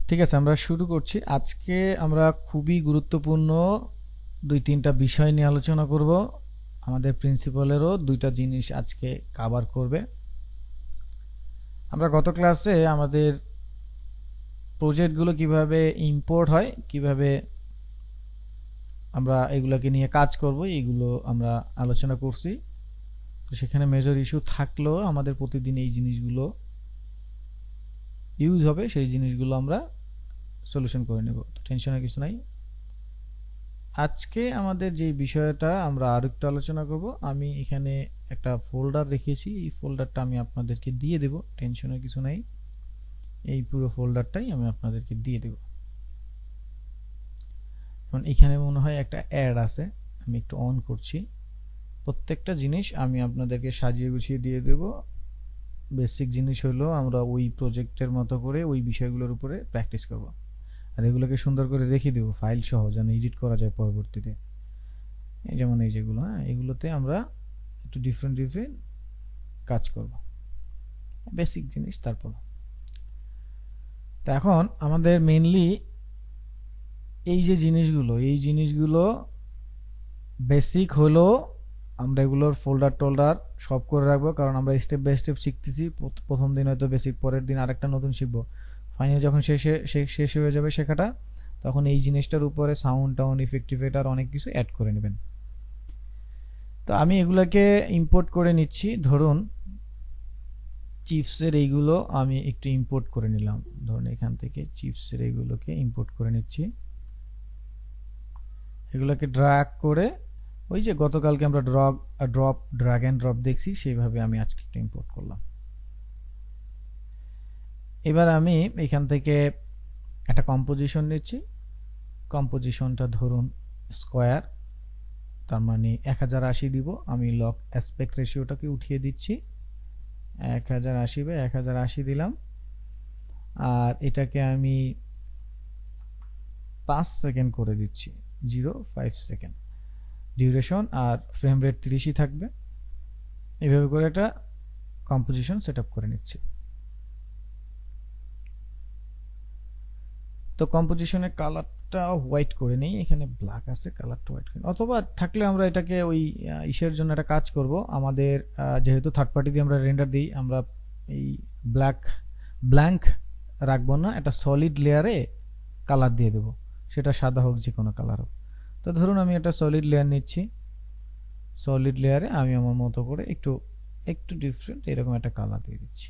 ঠিক আছে, আমরা শুরু করছি। আজকে আমরা খুবই গুরুত্বপূর্ণ দুই তিনটা বিষয় নিয়ে আলোচনা করব। আমাদের প্রিন্সিপালেরও দুইটা জিনিস আজকে কভার করবে। আমরা গত ক্লাসে আমাদের প্রজেক্টগুলো কিভাবে ইম্পোর্ট হয়, কিভাবে আমরা এগুলোকে নিয়ে কাজ করব, এগুলো আমরা আলোচনা করছি। তো সেখানে মেজর ইস্যু থাকলেও আমাদের প্রতিদিন এই জিনিসগুলো ইউজ হবে, সেই জিনিসগুলো আমরা সলিউশন করে নেব। তো টেনশনের কিছু নাই। আজকে আমাদের যে বিষয়টা আমরা আরেকটু আলোচনা করব, আমি এখানে একটা ফোল্ডার রেখেছি, এই ফোল্ডারটা আমি আপনাদেরকে দিয়ে দেব, টেনশনের কিছু নাই। এই পুরো ফোল্ডারটাই আমি আপনাদেরকে দিয়ে দেব। এখন এখানে মনে হয় একটা অ্যাড আছে, আমি একটু অন করছি। প্রত্যেকটা জিনিস আমি আপনাদেরকে সাজিয়ে গুছিয়ে দিয়ে দেব। বেসিক জিনিস হলো আমরা ওই প্রজেক্টের মতো করে ওই বিষয়গুলোর উপরে প্র্যাকটিস করব, আর এগুলোকে সুন্দর করে রেখে দেব ফাইল সহ, যেন এডিট করা যায় পরবর্তীতে। যেমন এই যেগুলো, এগুলোতে আমরা একটু ডিফারেন্ট ডিফারেন্ট কাজ করব, বেসিক জিনিস। তারপর তো এখন আমাদের মেইনলি এই যে জিনিসগুলো, এই জিনিসগুলো বেসিক হলো। আমরা এগুলোর ফোল্ডার টোল্ডার সব করে রাখবো, কারণ আমরা স্টেপ বাই স্টেপ শিখতেছি। প্রথম দিন হয়তো বেসিক, পরের দিন আরেকটা নতুন শিখবো। ফাইনালি যখন শেষ হয়ে যাবে শেখাটা, তখন এই জিনিসটার উপরে সাউন্ড টাউন ইফেক্টিভেটার অনেক কিছু অ্যাড করে নেবেন। তো আমি এগুলোকে ইম্পোর্ট করে নিচ্ছি। ধরুন চিপসের এইগুলো আমি একটু ইম্পোর্ট করে নিলাম। ধরুন এখান থেকে চিপসের এইগুলোকে ইম্পোর্ট করে নিচ্ছি। এগুলোকে ড্র্যাগ করে, ওই যে গতকালকে আমরা ড্র্যাগ এন্ড ড্রপ দেখছি, সেইভাবে আমি আজকে একটু ইম্পোর্ট করলাম। এবার আমি এখান থেকে একটা কম্পোজিশন নিচ্ছি। কম্পোজিশনটা ধরুন স্কোয়ার, তার মানে 1080 দিব। আমি লক অ্যাসপেক্ট রেশিওটাকে উঠিয়ে দিচ্ছি, 1080 বাই 1080 দিলাম। আর এটাকে আমি 5 সেকেন্ড করে দিচ্ছি, 0.5 সেকেন্ড ডিউরেশন, আর ফ্রেম রেট 30ই থাকবে। এইভাবে করে একটা কম্পোজিশন সেট আপ করে নিচ্ছি। তো কম্পোজিশনের কালারটা হোয়াইট করে নেই, এখানে ব্ল্যাক আছে, কালারটা হোয়াইট করে, অথবা থাকলে আমরা এটাকে ওই ইসের জন্য একটা কাজ করব। আমাদের যেহেতু থার্ড পার্টি দিয়ে আমরা রেন্ডার দিই, আমরা এই ব্ল্যাঙ্ক রাখবো না, একটা সলিড লেয়ারে কালার দিয়ে দেব, সেটা সাদা হোক যে কোনো কালার হোক। তো ধরুন আমি একটা সলিড লেয়ার নিচ্ছি, সলিড লেয়ারে আমি আমার মতো করে একটু একটু ডিফারেন্ট এরকম একটা কালার দিয়ে দিচ্ছি।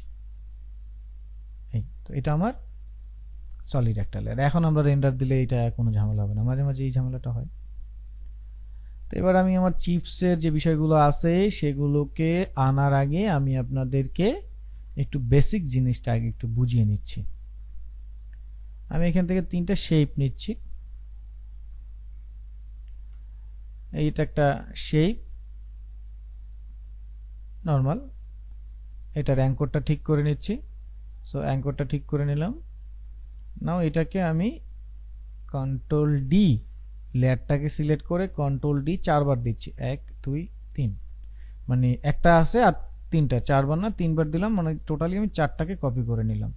এই তো এটা আমার সলিড একটা লেয়ার। এখন আমরা রেন্ডার দিলে এটা কোনো ঝামেলা হবে না, মাঝে মাঝে এই ঝামেলাটা হয়। তো এবার আমি আমার চিপসের যে বিষয়গুলো আছে সেগুলোকে আনার আগে আমি আপনাদেরকে একটু বেসিক জিনিসটা আগে একটু বুঝিয়ে নিচ্ছি। আমি এখান থেকে তিনটা শেপ নিচ্ছি। এইটা একটা শেপ নরমাল, এটার অ্যাঙ্করটা ঠিক করে নিচ্ছি। সো অ্যাঙ্করটা ঠিক করে নিলাম। নাও এটাকে আমি কন্ট্রোল ডি, লেয়ারটাকে সিলেক্ট করে কন্ট্রোল ডি 4 বার দিচ্ছি, 1 2 3, মানে একটা আছে আর তিনটা, 4 বার না 3 বার দিলাম, মানে টোটালি আমি 4টাকে কপি করে নিলাম।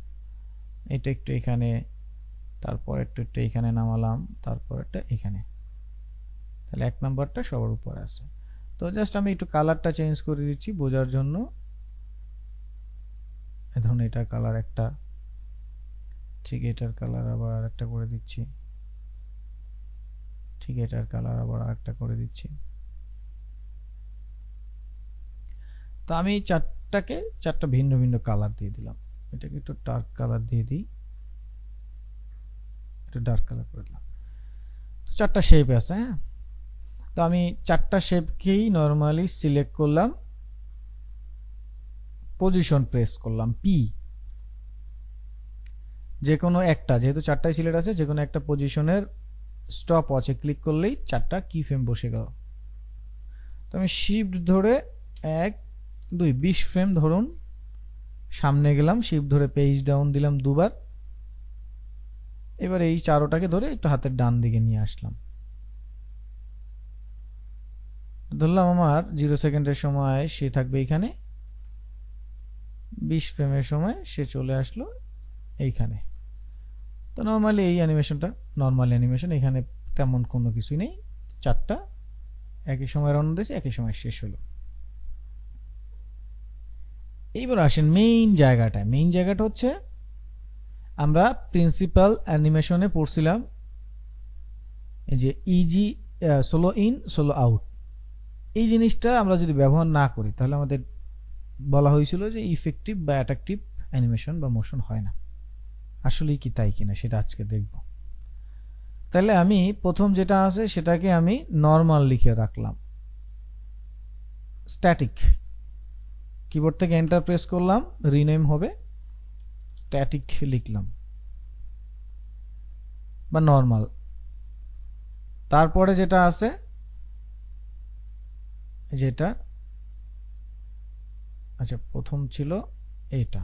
এটা একটু এখানে, তারপর একটু এখানে নামালাম, তারপর একটা এখানে, তাহলে 1 নাম্বারটা সবার উপরে আছে। তো জাস্ট আমি একটু কালারটা চেঞ্জ করে দিচ্ছি বোঝার জন্য। ধরুন এটার কালার একটা, ঠিক এটার কালার আবার আরেকটা করে দিচ্ছি, ঠিক এটার কালার আবার আরেকটা করে দিচ্ছি। তো আমি চারটা ভিন্ন ভিন্ন কালার দিয়ে দিলাম। এটাকে একটু ডার্ক কালার দিয়ে দিই, একটু ডার্ক কালার করে দিলাম। তো 4টা শেপ আছে। হ্যাঁ, তো আমি 4টা শেপকেই নরমালি সিলেক্ট করলাম, পজিশন প্রেস করলাম পি, যে কোনো একটা, যেহেতু 4টাই সিলেক্ট আছে, যে কোনো একটা পজিশনের স্টপ ওয়াচে ক্লিক করলেই 4টা কি ফ্রেম বসে গেল। তো আমি শিফট ধরে 1 2 20 ফ্রেম ধরুন সামনে গেলাম, শিফট ধরে পেজ ডাউন দিলাম 2 বার। এবার এই চারোটাকে ধরে একটু হাতের ডান দিকে নিয়ে আসলাম। ধরলাম আমার 0 সেকেন্ডের সময় সে থাকবে এখানে, 20 ফ্রেমের সময় সে চলে আসলো এইখানে। তো নরমালি এই অ্যানিমেশনটা নরমাল অ্যানিমেশন, এখানে তেমন কোনো কিছুই নেই, চারটা একই সময় রান দিয়েছে, একই সময় শেষ হলো। এইবার আসেন মেইন জায়গাটা। মেইন জায়গাটা হচ্ছে আমরা প্রিন্সিপাল অ্যানিমেশনে পড়ছিলাম এই যে easy solo in solo out, এই জিনিসটা আমরা যদি ব্যবহার না করি তাহলে আমাদের বলা হয়েছিল যে ইফেক্টিভ বা অ্যাট্রাকটিভ অ্যানিমেশন বা মোশন হয় না। আসলেই কি তাই কিনা সেটা আজকে দেখব। তাহলে আমি প্রথম যেটা আছে সেটাকে আমি নরমাল লিখে রাখলাম, স্ট্যাটিক। কিবোর্ড থেকে এন্টার প্রেস করলাম, রিনেম হবে, স্ট্যাটিক লিখলাম বা নরমাল। তারপরে যেটা আছে যেটা আচ্ছা প্রথম ছিল এটা,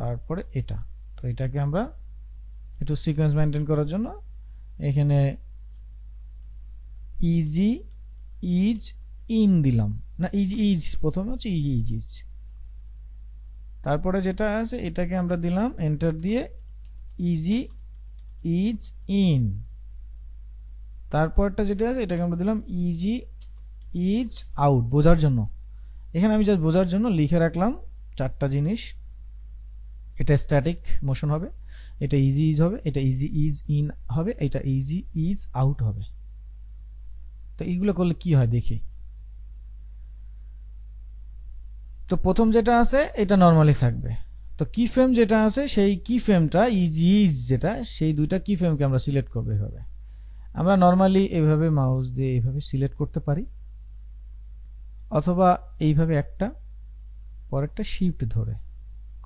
তারপরে এটা, তো এটাকে আমরা একটু সিকোয়েন্স মেনটেন করার জন্য এখানে ইজি ইজ ইন দিলাম, না ইজি ইজ প্রথমে হচ্ছে ইজি ইজ ইজ, তারপরে যেটা আছে এটাকে আমরা দিলাম এন্টার দিয়ে ইজি ইজ ইন, তারপরটা যেটা আছে এটাকে আমরা দিলাম ইজি ইজ আউট বোঝার জন্য। এখানে আমি জাস্ট বোঝার জন্য লিখে রাখলাম চারটা জিনিস, এটা স্ট্যাটিক মোশন হবে, এটা ইজি ইজ হবে, এটা ইজি ইজ ইন হবে, এটা ইজি ইজ আউট হবে। তো এইগুলো করলে কি হয় দেখি। তো প্রথম যেটা আছে এটা নরমালি থাকবে। তো কি ফ্রেম যেটা আছে সেই কি ফ্রেমটা ইজি ইজ যেটা, সেই দুইটা কি ফ্রেমকে আমরা সিলেক্ট করব। এভাবে আমরা নরমালি এইভাবে মাউস দিয়ে এইভাবে সিলেক্ট করতে পারি, অথবা এইভাবে একটা পরেরটা শিফট ধরে,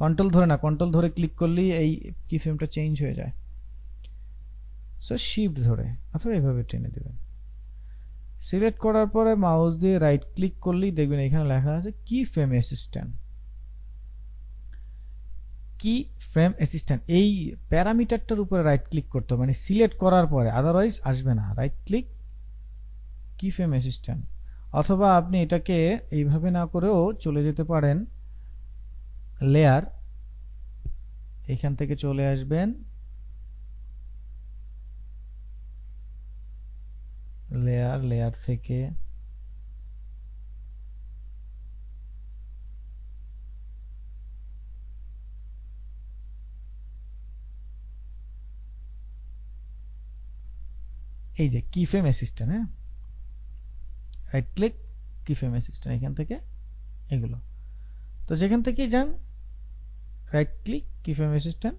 কন্ট্রোল ধরে না, কন্ট্রোল ধরে ক্লিক করলেই এই কি ফ্রেমটা চেঞ্জ হয়ে যায়। সো শিফট ধরে অথবা এইভাবে টেনে দেবেন। সিলেক্ট করার পরে মাউস দিয়ে রাইট ক্লিক করলেই দেখবেন এখানে লেখা আছে কি ফ্রেম অ্যাসিস্ট্যান্ট। কি ফ্রেম অ্যাসিস্ট্যান্ট, এই প্যারামিটারটার উপরে রাইট ক্লিক করতে হবে, মানে সিলেক্ট করার পরে, আদারওয়াইজ আসবে না। রাইট ক্লিক কি ফ্রেম অ্যাসিস্ট্যান্ট, অথবা আপনি এটাকে এইভাবে না করেও চলে যেতে পারেন লেয়ার, এখান থেকে চলে আসবেন লেয়ার, লেয়ার থেকে এই যে কি ফ্রেম অ্যাসিস্ট্যান্ট, হ্যাঁ রাইট ক্লিক কি ফ্রেম অ্যাসিস্ট্যান্ট, এখান থেকে এগুলো, তো যেখান থেকেই যান রাইট ক্লিক কি ফ্রেম অ্যাসিস্ট্যান্ট।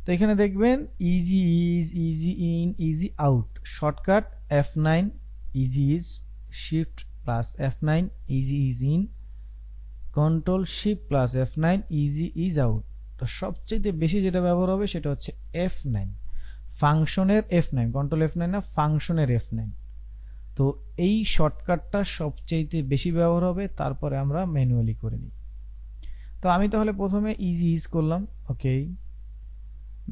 তো এখানে দেখবেন easy is, easy in, easy out, shortcut F9 easy is, shift plus F9 easy is in, control shift plus F9 easy is out. তো সবচেয়ে বেশি যেটা ব্যবহার হবে সেটা হচ্ছে F9, ফাংশনের F9, কন্ট্রোল F9 না, ফাংশনের F9। তো এই শর্টকাটটা সবচেয়ে বেশি ব্যবহার হবে, তারপরে আমরা ম্যানুয়ালি করে নিই। তো আমি তাহলে প্রথমে ইজি ইজ করলাম, ওকে,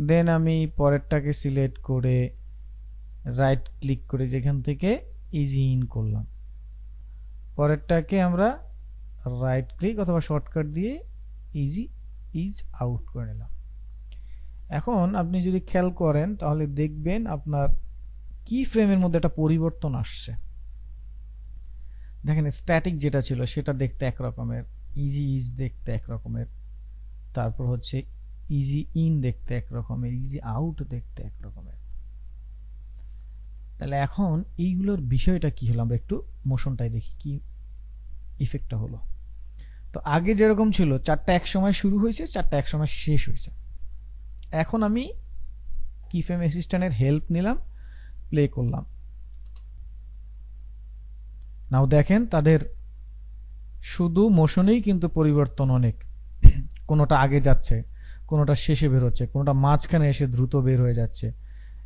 দেন আমি পরেরটাকে সিলেক্ট করে রাইট ক্লিক করে যেখান থেকে ইজি ইন করলাম, পরেরটাকে আমরা রাইট ক্লিক অথবা শর্টকাট দিয়ে ইজি ইজ আউট করে নিলাম। এখন আপনি যদি খেয়াল করেন তাহলে দেখবেন আপনার কি ফ্রেমের মধ্যে একটা পরিবর্তন আসছে। দেখেন স্ট্যাটিক যেটা ছিল সেটা দেখতে একরকমের, ইজি ইজ দেখতে একরকমের, তারপর হচ্ছে ইজি ইন দেখতে একরকমের, ইজি আউট দেখতে একরকমের। তাহলে এখন এইগুলোর বিষয়টা কি হলো, আমরা একটু মোশনটাই দেখি কি ইফেক্টটা হলো। তো আগে যেরকম ছিল চারটা এক সময় শুরু হয়েছে, চারটা এক সময় শেষ হয়েছে। এখন আমি কি ফ্রেম অ্যাসিস্ট্যান্টের হেল্প নিলাম, প্লে করলাম, নাও দেখেন তাদের শুধু মোশনেই কিন্তু পরিবর্তন অনেক, কোনোটা আগে যাচ্ছে, কোনোটা শেষে বের হচ্ছে, কোনোটা মাঝখানে এসে দ্রুত বের হয়ে যাচ্ছে,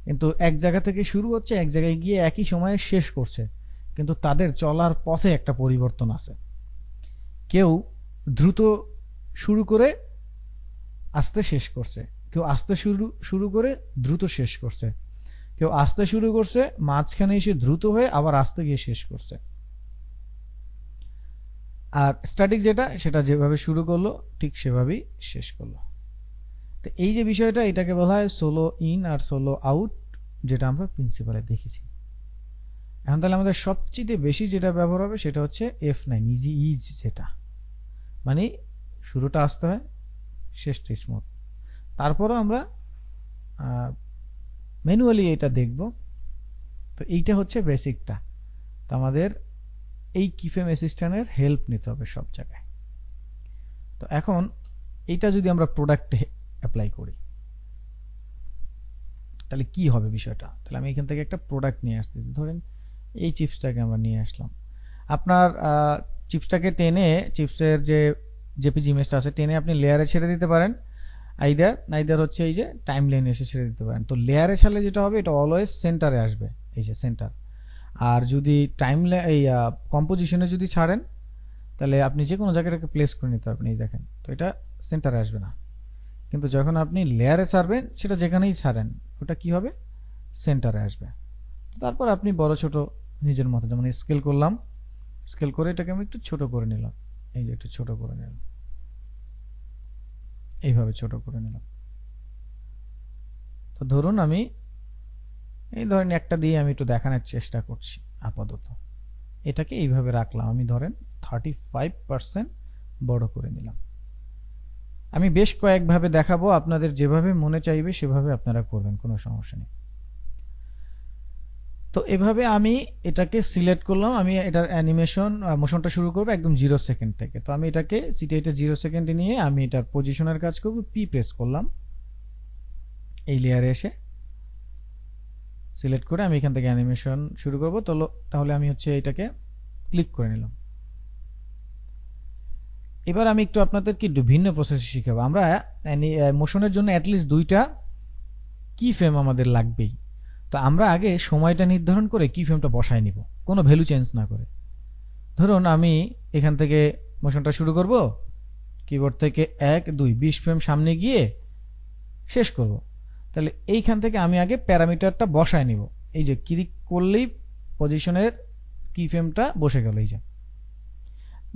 কিন্তু এক জায়গা থেকে শুরু হচ্ছে এক জায়গায় গিয়ে একই সময়ে শেষ করছে, কিন্তু তাদের চলার পথে একটা পরিবর্তন আছে। কেউ দ্রুত শুরু করে আস্তে শেষ করছে, কেউ আস্তে শুরু করে দ্রুত শেষ করছে, কেউ আস্তে শুরু করছে মাঝখানে এসে দ্রুত হয়ে আবার আস্তে গিয়ে শেষ করছে। আর স্ট্যাটিক যেটা সেটা যেভাবে শুরু করলো ঠিক সেভাবেই শেষ করলো। তো এই যে বিষয়টা, এটাকে বলা হয় সোলো ইন আর সোলো আউট, যেটা আমরা প্রিন্সিপালে দেখেছি। এখন তাহলে আমাদের সবচেয়ে বেশি যেটা ব্যবহার হবে সেটা হচ্ছে F9 ইজি ইজ, যেটা মানে শুরুটা আসতে হয়, শেষটা স্মুথ। তারপরও আমরা ম্যানুয়ালি এটা দেখব। তো এইটা হচ্ছে বেসিকটা। তো আমাদের এই কিফ্রেম অ্যাসিস্ট্যান্টের হেল্প নিতে হবে সব জায়গায়। তো এখন এইটা যদি আমরা প্রোডাক্টে অ্যাপ্লাই করি তাহলে কি হবে বিষয়টা। তাহলে আমি এখান থেকে একটা প্রোডাক্ট নিয়ে আসতে, ধরেন এই চিপসটাকে আমরা নিয়ে আসলাম। আপনার চিপসটাকে টেনে, চিপসের যে জেপিজি ইমেজটা আছে টেনে আপনি লেয়ারে ছেড়ে দিতে পারেন, নাইদার হচ্ছে এই যে টাইম লাইনে এসে ছেড়ে দিতে পারেন। তো লেয়ারে ছাড়লে যেটা হবে, এটা অলওয়েজ সেন্টারে আসবে, এই যে সেন্টার। আর যদি এই কম্পোজিশনে যদি ছাড়েন তাহলে আপনি যে কোনো জায়গাটাকে প্লেস করে নিতে পারবেন, এই দেখেন। তো এটা সেন্টারে আসবে না, কিন্তু যখন আপনি লেয়ারে ছাড়বেন, সেটা যেখানেই ছাড়েন ওটা কি হবে, সেন্টারে আসবে। তারপর আপনি বড় ছোট নিজের মতো, যেমন স্কেল করলাম, স্কেল করে এটাকে আমি একটু ছোট করে নিলাম, এই যে একটু ছোট করে নিলাম, এইভাবে ছোট করে নিলাম। তো ধরুন আমি এই ধরেন একটা দিয়ে আমি একটু দেখানোর চেষ্টা করছি আপাতত। এটাকে এইভাবে রাখলাম, আমি ধরেন 35% বড় করে নিলাম। আমি বেশ কয়েকভাবে দেখাবো, আপনাদের যেভাবে মনে চাইবে সেভাবে আপনারা করবেন, কোনো সমস্যা নেই। তো এভাবে আমি এটাকে সিলেক্ট করলাম, আমি এটার মোশনটা শুরু করবো একদম 0 সেকেন্ড থেকে। তো আমি এটাকে সিটিআইতে 0 সেকেন্ডে নিয়ে আমি এটার পজিশনের কাজ করব, পি প্রেস করলাম, এই লেয়ারে এসে সিলেক্ট করে আমি এখান থেকে অ্যানিমেশন শুরু করব। তাহলে আমি হচ্ছে এটাকে ক্লিক করে নিলাম। এবার আমি একটু আপনাদেরকে ভিন্ন প্রসেস শিখাবো। আমরা মোশনের জন্য অ্যাটলিস্ট 2টা কি ফ্রেম আমাদের লাগবেই। তো আমরা আগে সময়টা নির্ধারণ করে কি ফ্রেমটা বসায় নিব, কোনো ভ্যালু চেঞ্জ না করে। ধরুন আমি এখান থেকে মোশনটা শুরু করব, কিবোর্ড থেকে 1 2 20 ফ্রেম সামনে গিয়ে শেষ করব। তাহলে এইখান থেকে আমি আগে প্যারামিটারটা বসায় নিব, এই যে ক্লিক করলেই পজিশনের কি ফ্রেমটা বসে গেল, এই যে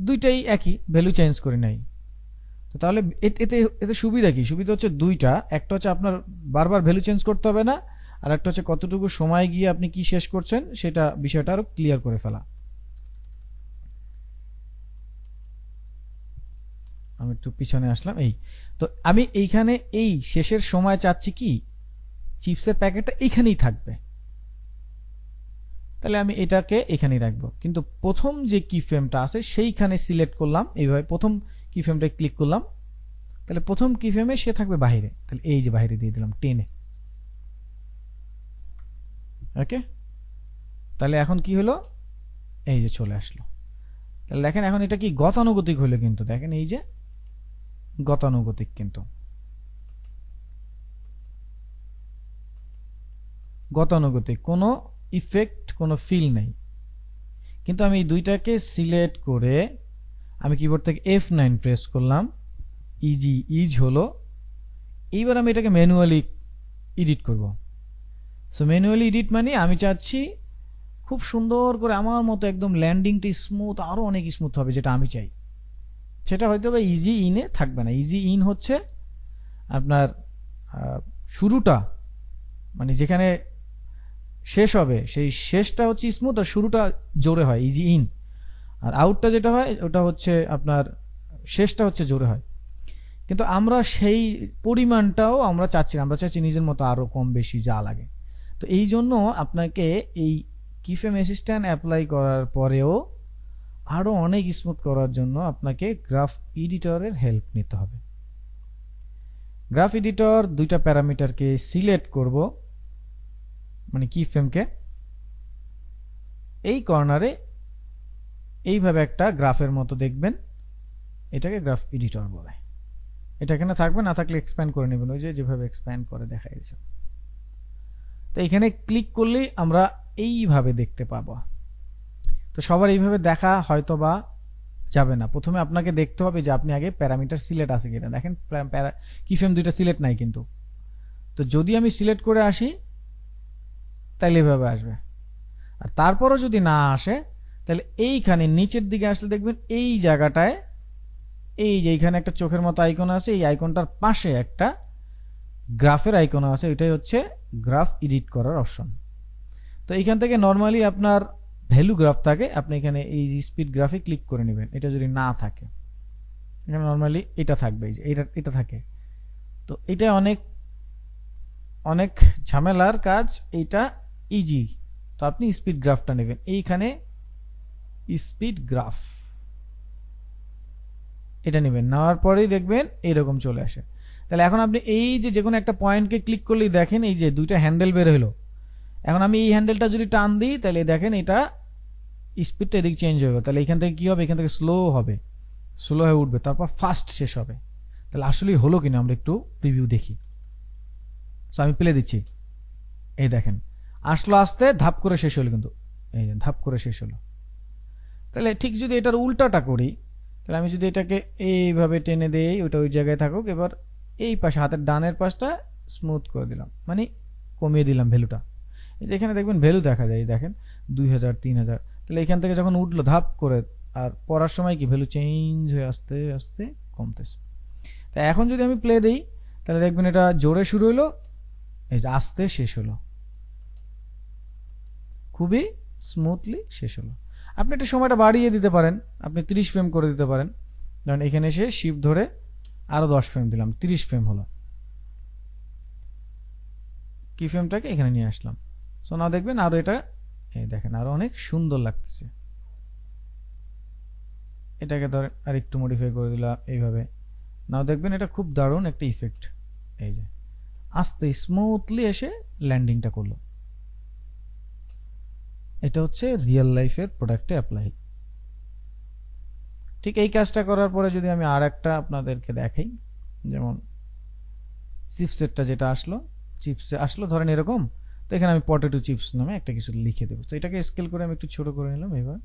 দুইটাই একই, ভ্যালু চেঞ্জ করে নাই। তো তাহলে এতে সুবিধা কি? সুবিধা হচ্ছে দুইটা, একটা হচ্ছে আপনার বারবার ভ্যালু চেঞ্জ করতে হবে না, আর একটা হচ্ছে কতটুকু সময় গিয়ে আপনি কি শেষ করছেন সেটা বিষয়টা আরো ক্লিয়ার করে ফেলা। আমি একটু পিছনে আসলাম। এই তো আমি এইখানে এই শেষের সময় চাচ্ছি কি চিপসের প্যাকেটটা এইখানেই থাকবে, তাহলে আমি এটাকে এখানেই রাখবো। কিন্তু প্রথম যে কি ফ্রেমটা আছে সেইখানে সিলেক্ট করলাম, এইভাবে প্রথম কি ফ্রেমটা ক্লিক করলাম, তাহলে প্রথম কি ফ্রেমে সে থাকবে বাইরে, তাহলে এই যে বাইরে দিয়ে দিলাম টেনে। ওকে, তাহলে এখন কি হলো, এই যে চলে আসলো। তাহলে দেখেন এখন এটা কি গতানুগতিক হলো, কিন্তু দেখেন এই যে গতানুগতিক, কিন্তু গতানুগতিক, কোনো ইফেক্ট, কোনো ফিল নেই। কিন্তু আমি এই দুইটাকে সিলেক্ট করে আমি কিবোর্ড থেকে F9 প্রেস করলাম, ইজ হলো। এইবার আমি এটাকে ম্যানুয়ালি এডিট করব। সো ম্যানুয়ালি এডিট মানে আমি চাচ্ছি খুব সুন্দর করে আমার মতো একদম ল্যান্ডিংটা স্মুথ, আরো অনেক স্মুথ হবে, যেটা আমি চাই। সেটা হয়তো বা ইজি ইনে থাকবে না। ইজি ইন হচ্ছে আপনার শুরুটা, মানে যেখানে শেষ হবে সেই শেষটা হচ্ছে স্মুথ, আর শুরুটা জোরে হয় ইজি ইন। আর আউটটা যেটা হয় ওটা হচ্ছে আপনার শেষটা হচ্ছে জোরে হয়। কিন্তু আমরা সেই পরিমাণটাও আমরা চাচ্ছি না, আমরা চাচ্ছি নিজের মতো আরো কম বেশি যা লাগে। তো এই জন্য আপনাকে এই কিফ্রেম অ্যাসিস্ট্যান্ট অ্যাপ্লাই করার পরেও আরো অনেক স্মুথ করার জন্য আপনাকে গ্রাফ এডিটরের হেল্প নিতে হবে। গ্রাফ এডিটর দুইটা প্যারামিটারকে সিলেক্ট করব, মানে কি ফ্রেমকে এই কর্নারে এইভাবে একটা গ্রাফের মতো দেখবেন, এটাকে গ্রাফ এডিটর বলে। এটা এখানে থাকবে, না থাকলে এক্সপ্যান্ড করে নেবেন, ওই যে যেভাবে এক্সপ্যান্ড করে দেখা গেছে। তো এখানে ক্লিক করলেই আমরা এইভাবে দেখতে পাবো। তো সবার এইভাবে দেখা হয়তো বা যাবে না, প্রথমে আপনাকে দেখতে হবে যে আপনি আগে প্যারামিটার সিলেক্ট আছে কিনা। দেখেন কি ফ্রেম দুইটা সিলেক্ট নাই কিন্তু। তো যদি আমি সিলেক্ট করে আসি তাহলে এভাবে আসবে, আর তারপরও যদি না আসে তাহলে এইখানে নিচের দিকে আসলে দেখবেন এই জায়গাটায় এই যে এইখানে একটা চোখের মতো আইকন আছে, এই আইকনটার পাশে একটা গ্রাফের আইকন আছে, এটাই হচ্ছে গ্রাফ এডিট করার অপশন। তো এইখান থেকে নর্মালি আপনার ভ্যালু গ্রাফ থাকে, আপনি এখানে এই স্পিড গ্রাফে ক্লিক করে নেবেন। এটা যদি না থাকে, এখানে নর্মালি এটা থাকবে, এই যে এটা থাকে। তো এটা অনেক অনেক ঝামেলার কাজ, এটা ইজি। তো আপনি স্পিড গ্রাফটা নেবেন, এইখানে স্পিড গ্রাফ এটা নেবেন, নেওয়ার পরেই দেখবেন এরকম চলে আসে। তাহলে এখন আপনি এই যে কোনো একটা পয়েন্টকে ক্লিক করলেই দেখেন এই যে দুইটা হ্যান্ডেল বের হলো। এখন আমি এই হ্যান্ডেলটা যদি টান দিই তাহলে দেখেন এটা স্পিডটা এদিক চেঞ্জ হবে। তাহলে এখান থেকে কি হবে, এখান থেকে স্লো হবে, স্লো হয়ে উঠবে, তারপর ফাস্ট শেষ হবে। তাহলে আসলেই হলো কিনা আমরা একটু প্রিভিউ দেখি। সো আমি প্লে দিচ্ছি, এই দেখেন আসলো, আসতে ধাপ করে শেষ হলো, কিন্তু এই যে ধাপ করে শেষ হলো। তাহলে ঠিক যদি এটার উল্টাটা করি, তাহলে আমি যদি এটাকে এইভাবে টেনে দেই, ওটা ওই জায়গায় থাকুক, এবার এই পাশে হাতের ডানের পাশটা স্মুথ করে দিলাম, মানে কমিয়ে দিলাম ভ্যালুটা। এই যে এখানে দেখবেন ভ্যালু দেখা যায়, দেখেন 2000 3000। তাহলে এখান থেকে যখন উঠলো ধাপ করে, আর পড়ার সময় কি ভ্যালু চেঞ্জ হয়ে আস্তে আস্তে কমতেছে। তা এখন যদি আমি প্লে দিই, তাহলে দেখবেন এটা জোরে শুরু হলো, এই যে আস্তে শেষ হলো, খুবই স্মুথলি শেষ হলো। আপনি একটু সময়টা বাড়িয়ে দিতে পারেন, আপনি 30 ফ্রেম করে দিতে পারেন। কারণ এখানে এসে শিফট ধরে আরো 10 ফ্রেম দিলাম, 30 ফ্রেম হলো। কি ফ্রেমটাকে এখানে নিয়ে আসলাম। সো না দেখবেন আরো এটা, এই দেখেন আরো অনেক সুন্দর লাগতেছে। এটাকে ধরেন আর একটু মডিফাই করে দিলাম এইভাবে, নাও দেখবেন এটা খুব দারুণ একটা ইফেক্ট। এই যে আস্তে স্মুথলি এসে ল্যান্ডিংটা করলো। এটা হচ্ছে রিয়েল লাইফের প্রোডাক্টে অ্যাপ্লাই। ঠিক এই কাজটা করার পরে যদি আমি আর একটা আপনাদেরকে দেখাই, যেমন চিপসেটটা যেটা আসলো, চিপসে আসলো ধরেন এরকম। তো এখানে আমি পটেটো চিপস নামে একটা কিছু লিখে দেবো। তো এটাকে স্কেল করে আমি একটু ছোট করে নিলাম। এবার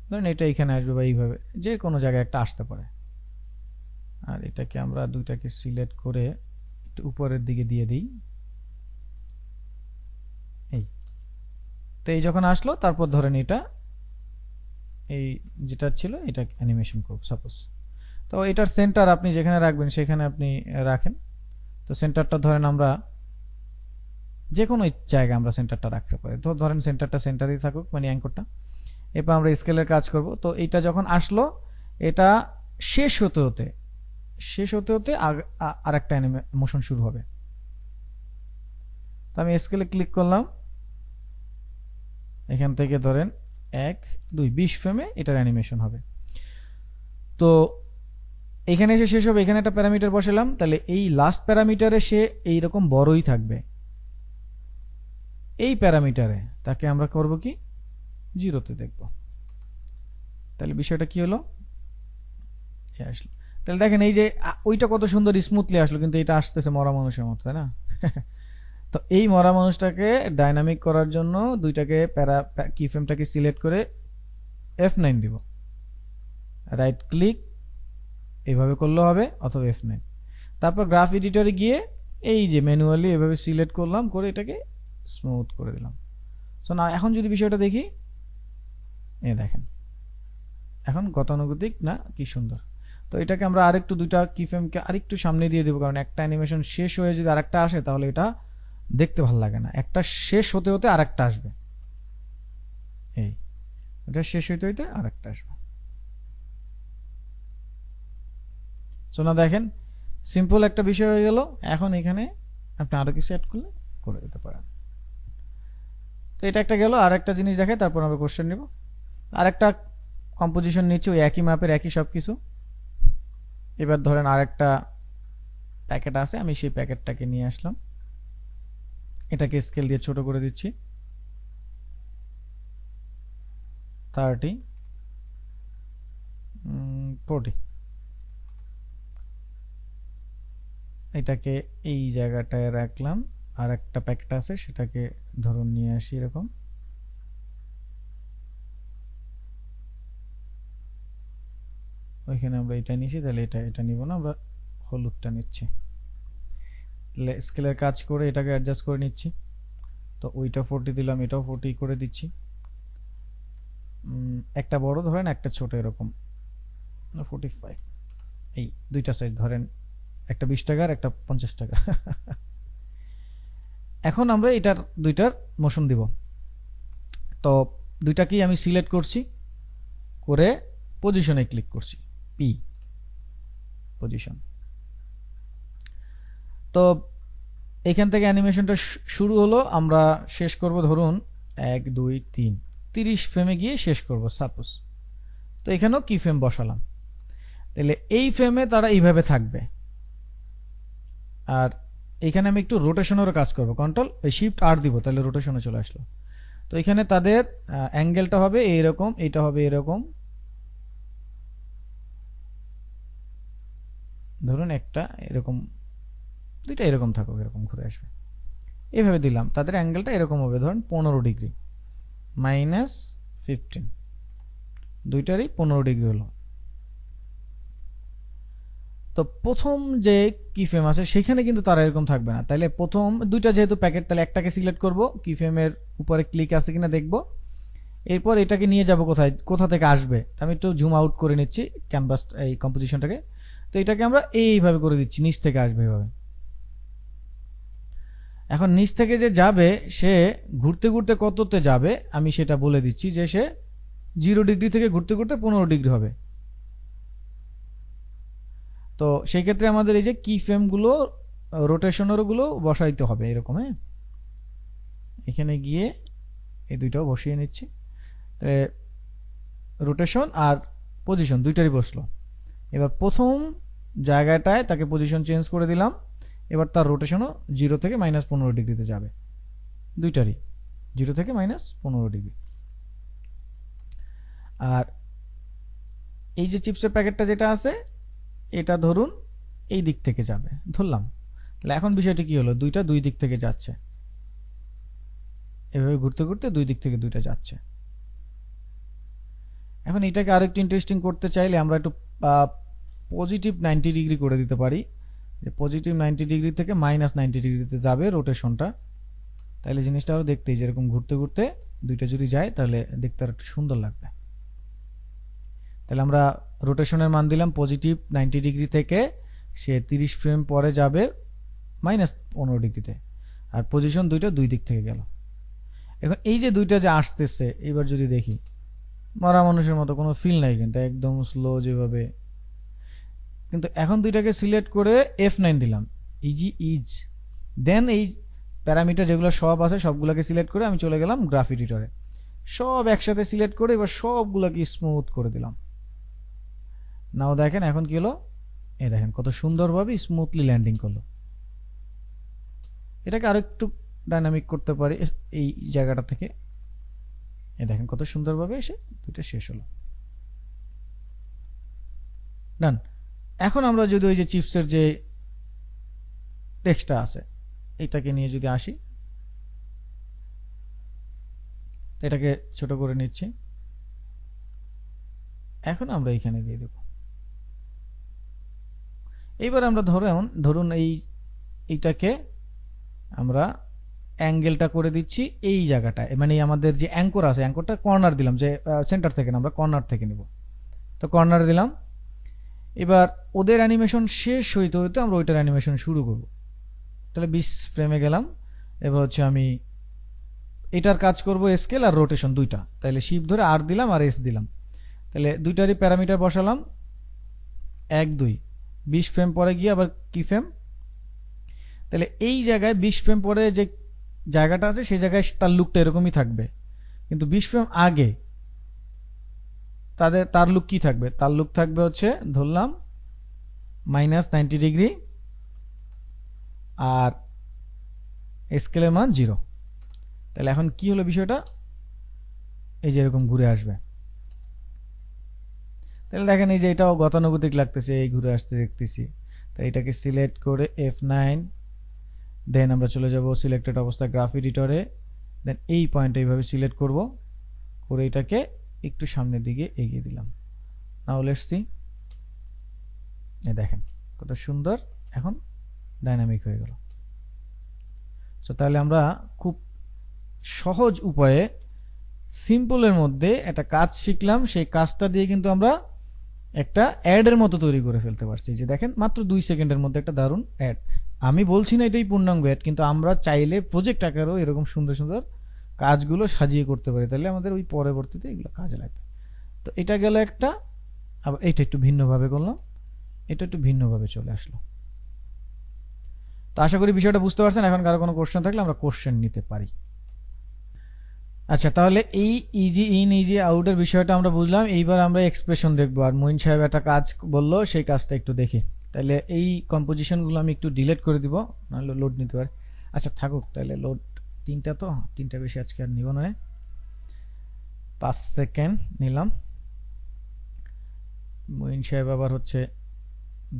ধরেন এটা এখানে আসবে, বা এইভাবে যে কোনো জায়গায় একটা আসতে পারে। আর এটাকে আমরা দুইটাকে সিলেক্ট করে একটু উপরের দিকে দিয়ে দিই। এই তো এই যখন আসলো, তারপর ধরেন এটা এই যেটা ছিল এটা অ্যানিমেশন করব সাপোজ। তো এটার সেন্টার আপনি যেখানে রাখবেন সেখানে আপনি রাখেন। তো সেন্টারটা ধরেন আমরা যে কোনো জায়গায় আমরা সেন্টারটা রাখতে পারি। তো ধরেন সেন্টারটা সেন্টারেই থাকুক, মানে অ্যাঙ্করটা। এরপর আমরা স্কেলের কাজ করব। তো এটা যখন আসলো, এটা শেষ হতে হতে আর একটা মোশন শুরু হবে। তো আমি স্কেলে ক্লিক করলাম, এখান থেকে ধরেন 1 2 20 ফ্রেমে এটার অ্যানিমেশন হবে। তো এখানে এসে শেষ হবে, এখানে একটা প্যারামিটার বসালাম, তাহলে এই লাস্ট প্যারামিটারে সে এইরকম বড়ই থাকবে। এই প্যারামিটারে তাকে আমরা করব কি, 0-তে দেখব। তাহলে বিষয়টা কি হলো, আসলো। তাহলে দেখেন এই যে ওইটা কত সুন্দর স্মুথলি আসলো, কিন্তু এটা আসতেছে মরা মানুষের মতো, তাই না? তো এই মরা মানুষটাকে ডাইনামিক করার জন্য দুইটাকে কি ফ্রেমটাকে সিলেক্ট করে F9 দিব, রাইট ক্লিক এইভাবে করলেও হবে, অথবা F9। তারপর গ্রাফ এডিটরে গিয়ে এই যে ম্যানুয়ালি এভাবে সিলেক্ট করলাম, করে এটাকে স্মুথ করে দিলাম। সো না এখন যদি বিষয়টা দেখি, দেখেন এখন গতানুগতিক না, কি সুন্দর। তো এটাকে আমরা আরেকটু দুইটা কি ফ্রেমকে আরেকটু সামনে দিয়ে দেবো, কারণ একটা অ্যানিমেশন শেষ হয়ে যদি আরেকটা আসে তাহলে এটা দেখতে ভালো লাগে না। একটা শেষ হতে হতে আরেকটা আসবে, এই এটা শেষ হইতে হইতে আরেকটা আসবে। সো না দেখেন সিম্পল একটা বিষয় হয়ে গেল। এখন এখানে আপনি আরো কিছু অ্যাড করলে করে দিতে পারেন। তো এটা একটা গেল, আর একটা জিনিস দেখে তারপর আমরা কোশ্চেন নিব। আর একটা কম্পোজিশন নিচ্ছি ওই একই মাপের একই সবকিছু। এবার ধরেন আরেকটা প্যাকেট আছে, আমি সেই প্যাকেটটাকে নিয়ে আসলাম, এটাকে স্কেল দিয়ে ছোট করে দিচ্ছি 30 40। এটাকে এই জায়গাটায় রাখলাম। আর একটা প্যাকেট আছে সেটাকে ধরুন নিয়ে আসি এরকম, ওইখানে আমরা এটা নিয়েছি, তাহলে এটা নিব না, আমরা হলুদটা নিচ্ছি। তাহলে স্কেলের কাজ করে এটাকে অ্যাডজাস্ট করে নিচ্ছি। তো ওইটা 40 দিলাম, এটাও 40 করে দিচ্ছি। একটা বড় ধরেন একটা ছোট, এরকম 45। এই দুইটা সাইজ ধরেন একটা 20 টাকার একটা 50 টাকা। এখন আমরা এটার দুইটার মোশন দিব। তো দুইটাকেই আমি সিলেক্ট করছি, করে পজিশনে ক্লিক করছি, পি পজিশন। তো এখান থেকে অ্যানিমেশনটা শুরু হলো, আমরা শেষ করব ধরুন 1 2 3 30 ফ্রেমে গিয়ে শেষ করব সাপোজ। তো এখানেও কি ফ্রেম বসালাম, তাহলে এই ফ্রেমে তারা এইভাবে থাকবে। আর এখানে আমি একটু রোটেশনেরও কাজ করব, কন্ট্রোল শিফট আর দিব, তাহলে রোটেশনে চলে আসলো। তো এখানে তাদের অ্যাঙ্গেলটা হবে এইরকম, এটা হবে এরকম, ধরুন একটা এরকম, দুইটা এরকম থাকুক, এরকম ঘুরে আসবে, এইভাবে দিলাম। তাদের অ্যাঙ্গেলটা এরকম হবে ধরুন 15 ডিগ্রি, -15, দুইটারই 15 ডিগ্রি হলো। তো প্রথম যে কি ফ্রেম আছে সেখানে কিন্তু তারা এরকম থাকবে না। তাহলে প্রথম দুইটা যেহেতু প্যাকেট, তাহলে একটাকে সিলেক্ট করব, কি ফ্রেমের উপরে ক্লিক আছে কিনা দেখব, এরপর এটাকে নিয়ে যাব কোথায়, কোথা থেকে আসবে। আমি একটু জুম আউট করে নিচ্ছি ক্যানভাস এই কম্পোজিশনটাকে। তো এটাকে আমরা এইভাবে করে দিচ্ছি, নিচ থেকে আসবে এইভাবে। এখন নিচ থেকে যে যাবে সে ঘুরতে ঘুরতে কততে যাবে আমি সেটা বলে দিচ্ছি, যে সে 0 ডিগ্রি থেকে ঘুরতে ঘুরতে 15 ডিগ্রি হবে। তো সেই ক্ষেত্রে আমাদের এই যে কি ফ্রেমগুলো রোটেশনারগুলো বসাইতে হবে এরকম। হ্যাঁ, এখানে গিয়ে এই দুইটাও বসিয়ে নিচ্ছি, রোটেশন আর পজিশন দুইটারই বসলো। এবার প্রথম জায়গাটায় তাকে পজিশন চেঞ্জ করে দিলাম, এবার তার রোটেশনও 0 থেকে -15 ডিগ্রিতে যাবে, দুইটারই 0 থেকে -15 ডিগ্রি। আর এই যে চিপসের প্যাকেটটা যেটা আছে এটা ধরুন এই দিক থেকে যাবে ধরলাম। তাহলে এখন বিষয়টা কি হলো, দুইটা দুই দিক থেকে যাচ্ছে, এভাবে ঘুরতে ঘুরতে দুই দিক থেকে দুইটা যাচ্ছে। এখন এটাকে আরেকটু ইন্টারেস্টিং করতে চাইলে আমরা একটু পজিটিভ 90 ডিগ্রি করে দিতে পারি, যে পজিটিভ 90 ডিগ্রি থেকে -90 ডিগ্রিতে যাবে রোটেশনটা। তাহলে জিনিসটা আরো দেখতেই যেরকম ঘুরতে ঘুরতে দুইটা যদি যায় তাহলে দেখতে আর একটু সুন্দর লাগবে। তাহলে আমরা রোটেশনের মান দিলাম পজিটিভ 90 ডিগ্রি থেকে, সে 30 ফ্রেম পরে যাবে -15 ডিগ্রিতে, আর পজিশন দুইটা দুই দিক থেকে গেল। এখন এই যে দুইটা যে আসতেছে, এবার যদি দেখি মরা মানুষের মতো কোনো ফিল নাই, কিন্তু একদম স্লো যেভাবে। কিন্তু এখন দুইটাকে সিলেক্ট করে F9 দিলাম, ইজি ইজ, দেন এই প্যারামিটার যেগুলো সব আছে সবগুলোকে সিলেক্ট করে আমি চলে গেলাম গ্রাফ এডিটরে, সব একসাথে সিলেক্ট করে এবার সবগুলোকে স্মুথ করে দিলাম। নাও দেখেন এখন কি হলো, এই দেখেন কত সুন্দরভাবে স্মুথলি ল্যান্ডিং করলো। এটাকে আরো একটু ডাইনামিক করতে পারি এই জায়গাটা থেকে, এই দেখেন কত সুন্দরভাবে এসে দুইটা শেষ হলো। ডান। এখন আমরা যদি ওই যে চিপসের যে টেক্সটটা আছে এটাকে নিয়ে যদি আসি, এটাকে ছোট করে নিচ্ছি, এখন আমরা এখানে দিয়ে দেব। এইবার আমরা ধরুন এইটাকে আমরা অ্যাঙ্গেলটা করে দিচ্ছি এই জায়গাটায়, মানে আমাদের যে অ্যাঙ্কর আছে অ্যাঙ্করটা কর্নার দিলাম, যে সেন্টার থেকে না আমরা কর্নার থেকে নিব, তো কর্নার দিলাম। এবার ওদের অ্যানিমেশন শেষ হইতে হইতে আমরা ওইটার অ্যানিমেশন শুরু করব। তাহলে 20 ফ্রেমে গেলাম, এবার হচ্ছে আমি এটার কাজ করব স্কেল আর রোটেশন দুইটা, তাহলে শিফট ধরে আর দিলাম আর এস দিলাম, তাহলে দুইটারই প্যারামিটার বসালাম 1 2, 20 ফ্রেম পরে গিয়ে আবার কি ফ্রেম, তাহলে এই জায়গায় 20 ফ্রেম পরে যে জায়গাটা আছে সেই জায়গায় তার লুকটা এরকমই থাকবে, কিন্তু 20 ফ্রেম আগে তার লুক কি থাকবে, তার লুক থাকবে হচ্ছে ধরলাম -90 ডিগ্রি আর স্কেলের মান 0। তাহলে এখন কি হলো বিষয়টা, এই যে এরকম ঘুরে আসবে। তাহলে দেখেন এই যে এটাও গতানুগতিক লাগতেছে, এই ঘুরে আসতে দেখতেছি। তো এটাকে সিলেক্ট করে F9, দেন আমরা চলে যাব সিলেক্টেড অবস্থা গ্রাফ এডিটরে, দেন এই পয়েন্টটা এইভাবে সিলেক্ট করব, করে এটাকে একটু সামনের দিকে এগিয়ে দিলাম। নাও লেটস সি, এই দেখেন কত সুন্দর এখন ডাইনামিক হয়ে গেল। সো তাহলে আমরা খুব সহজ উপায়ে সিম্পলের মধ্যে একটা কাজ শিখলাম, সেই কাজটা দিয়ে কিন্তু আমরা একটা অ্যাডের মতো তৈরি করে ফেলতে পারছি। যে দেখেন মাত্র 2 সেকেন্ডের মধ্যে একটা দারুণ অ্যাড। আমি বলছি না এটাই পূর্ণাঙ্গ অ্যাড, কিন্তু আমরা চাইলে প্রজেক্ট আকারেও এরকম সুন্দর সুন্দর কাজগুলো সাজিয়ে করতে পারি, তাহলে আমাদের ওই পরবর্তীতে এগুলো কাজে লাগবে। তো এটা গেল একটা। আবার এটা একটু ভিন্নভাবে করলাম, এটা একটু ভিন্নভাবে চলে আসলো। তো আশা করি বিষয়টা বুঝতে পারছেন। এখন কারো কোনো কোশ্চেন থাকলে আমরা কোশ্চেন নিতে পারি। আচ্ছা, তাহলে এই ইজি ইন ইজি আউটের বিষয়টা আমরা বুঝলাম। এইবার আমরা এক্সপ্রেশন দেখবো। আর মঈন সাহেব একটা কাজ বললো, সেই কাজটা একটু দেখি। তাহলে এই কম্পোজিশনগুলো আমি একটু ডিলিট করে দিব, নাহলে লোড নিতে পারে। আচ্ছা থাকুক, তাহলে লোড তিনটা, তো তিনটা বেশি আজকে আর নিব না। 5 সেকেন্ড নিলাম। মঈন সাহেব আবার হচ্ছে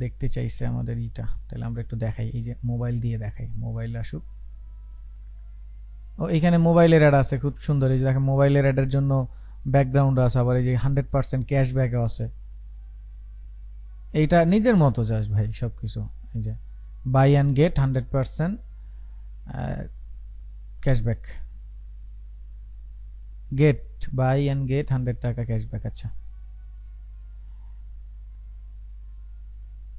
দেখতে চাইছে আমাদের ইটা, তাহলে আমরা একটু দেখাই, এই যে মোবাইল দিয়ে দেখাই, মোবাইল আসুক। ও এখানে মোবাইলের অ্যাড আছে খুব সুন্দর, এই যে দেখেন মোবাইলের অ্যাডের জন্য ব্যাকগ্রাউন্ড আছে, আবার এই যে 100% ক্যাশব্যাকও আছে। এইটা নিজের মতো জাস্ট ভাই সবকিছু। এই যে buy and get 100% cashback, get buy and get 100 টাকা ক্যাশব্যাক। আচ্ছা,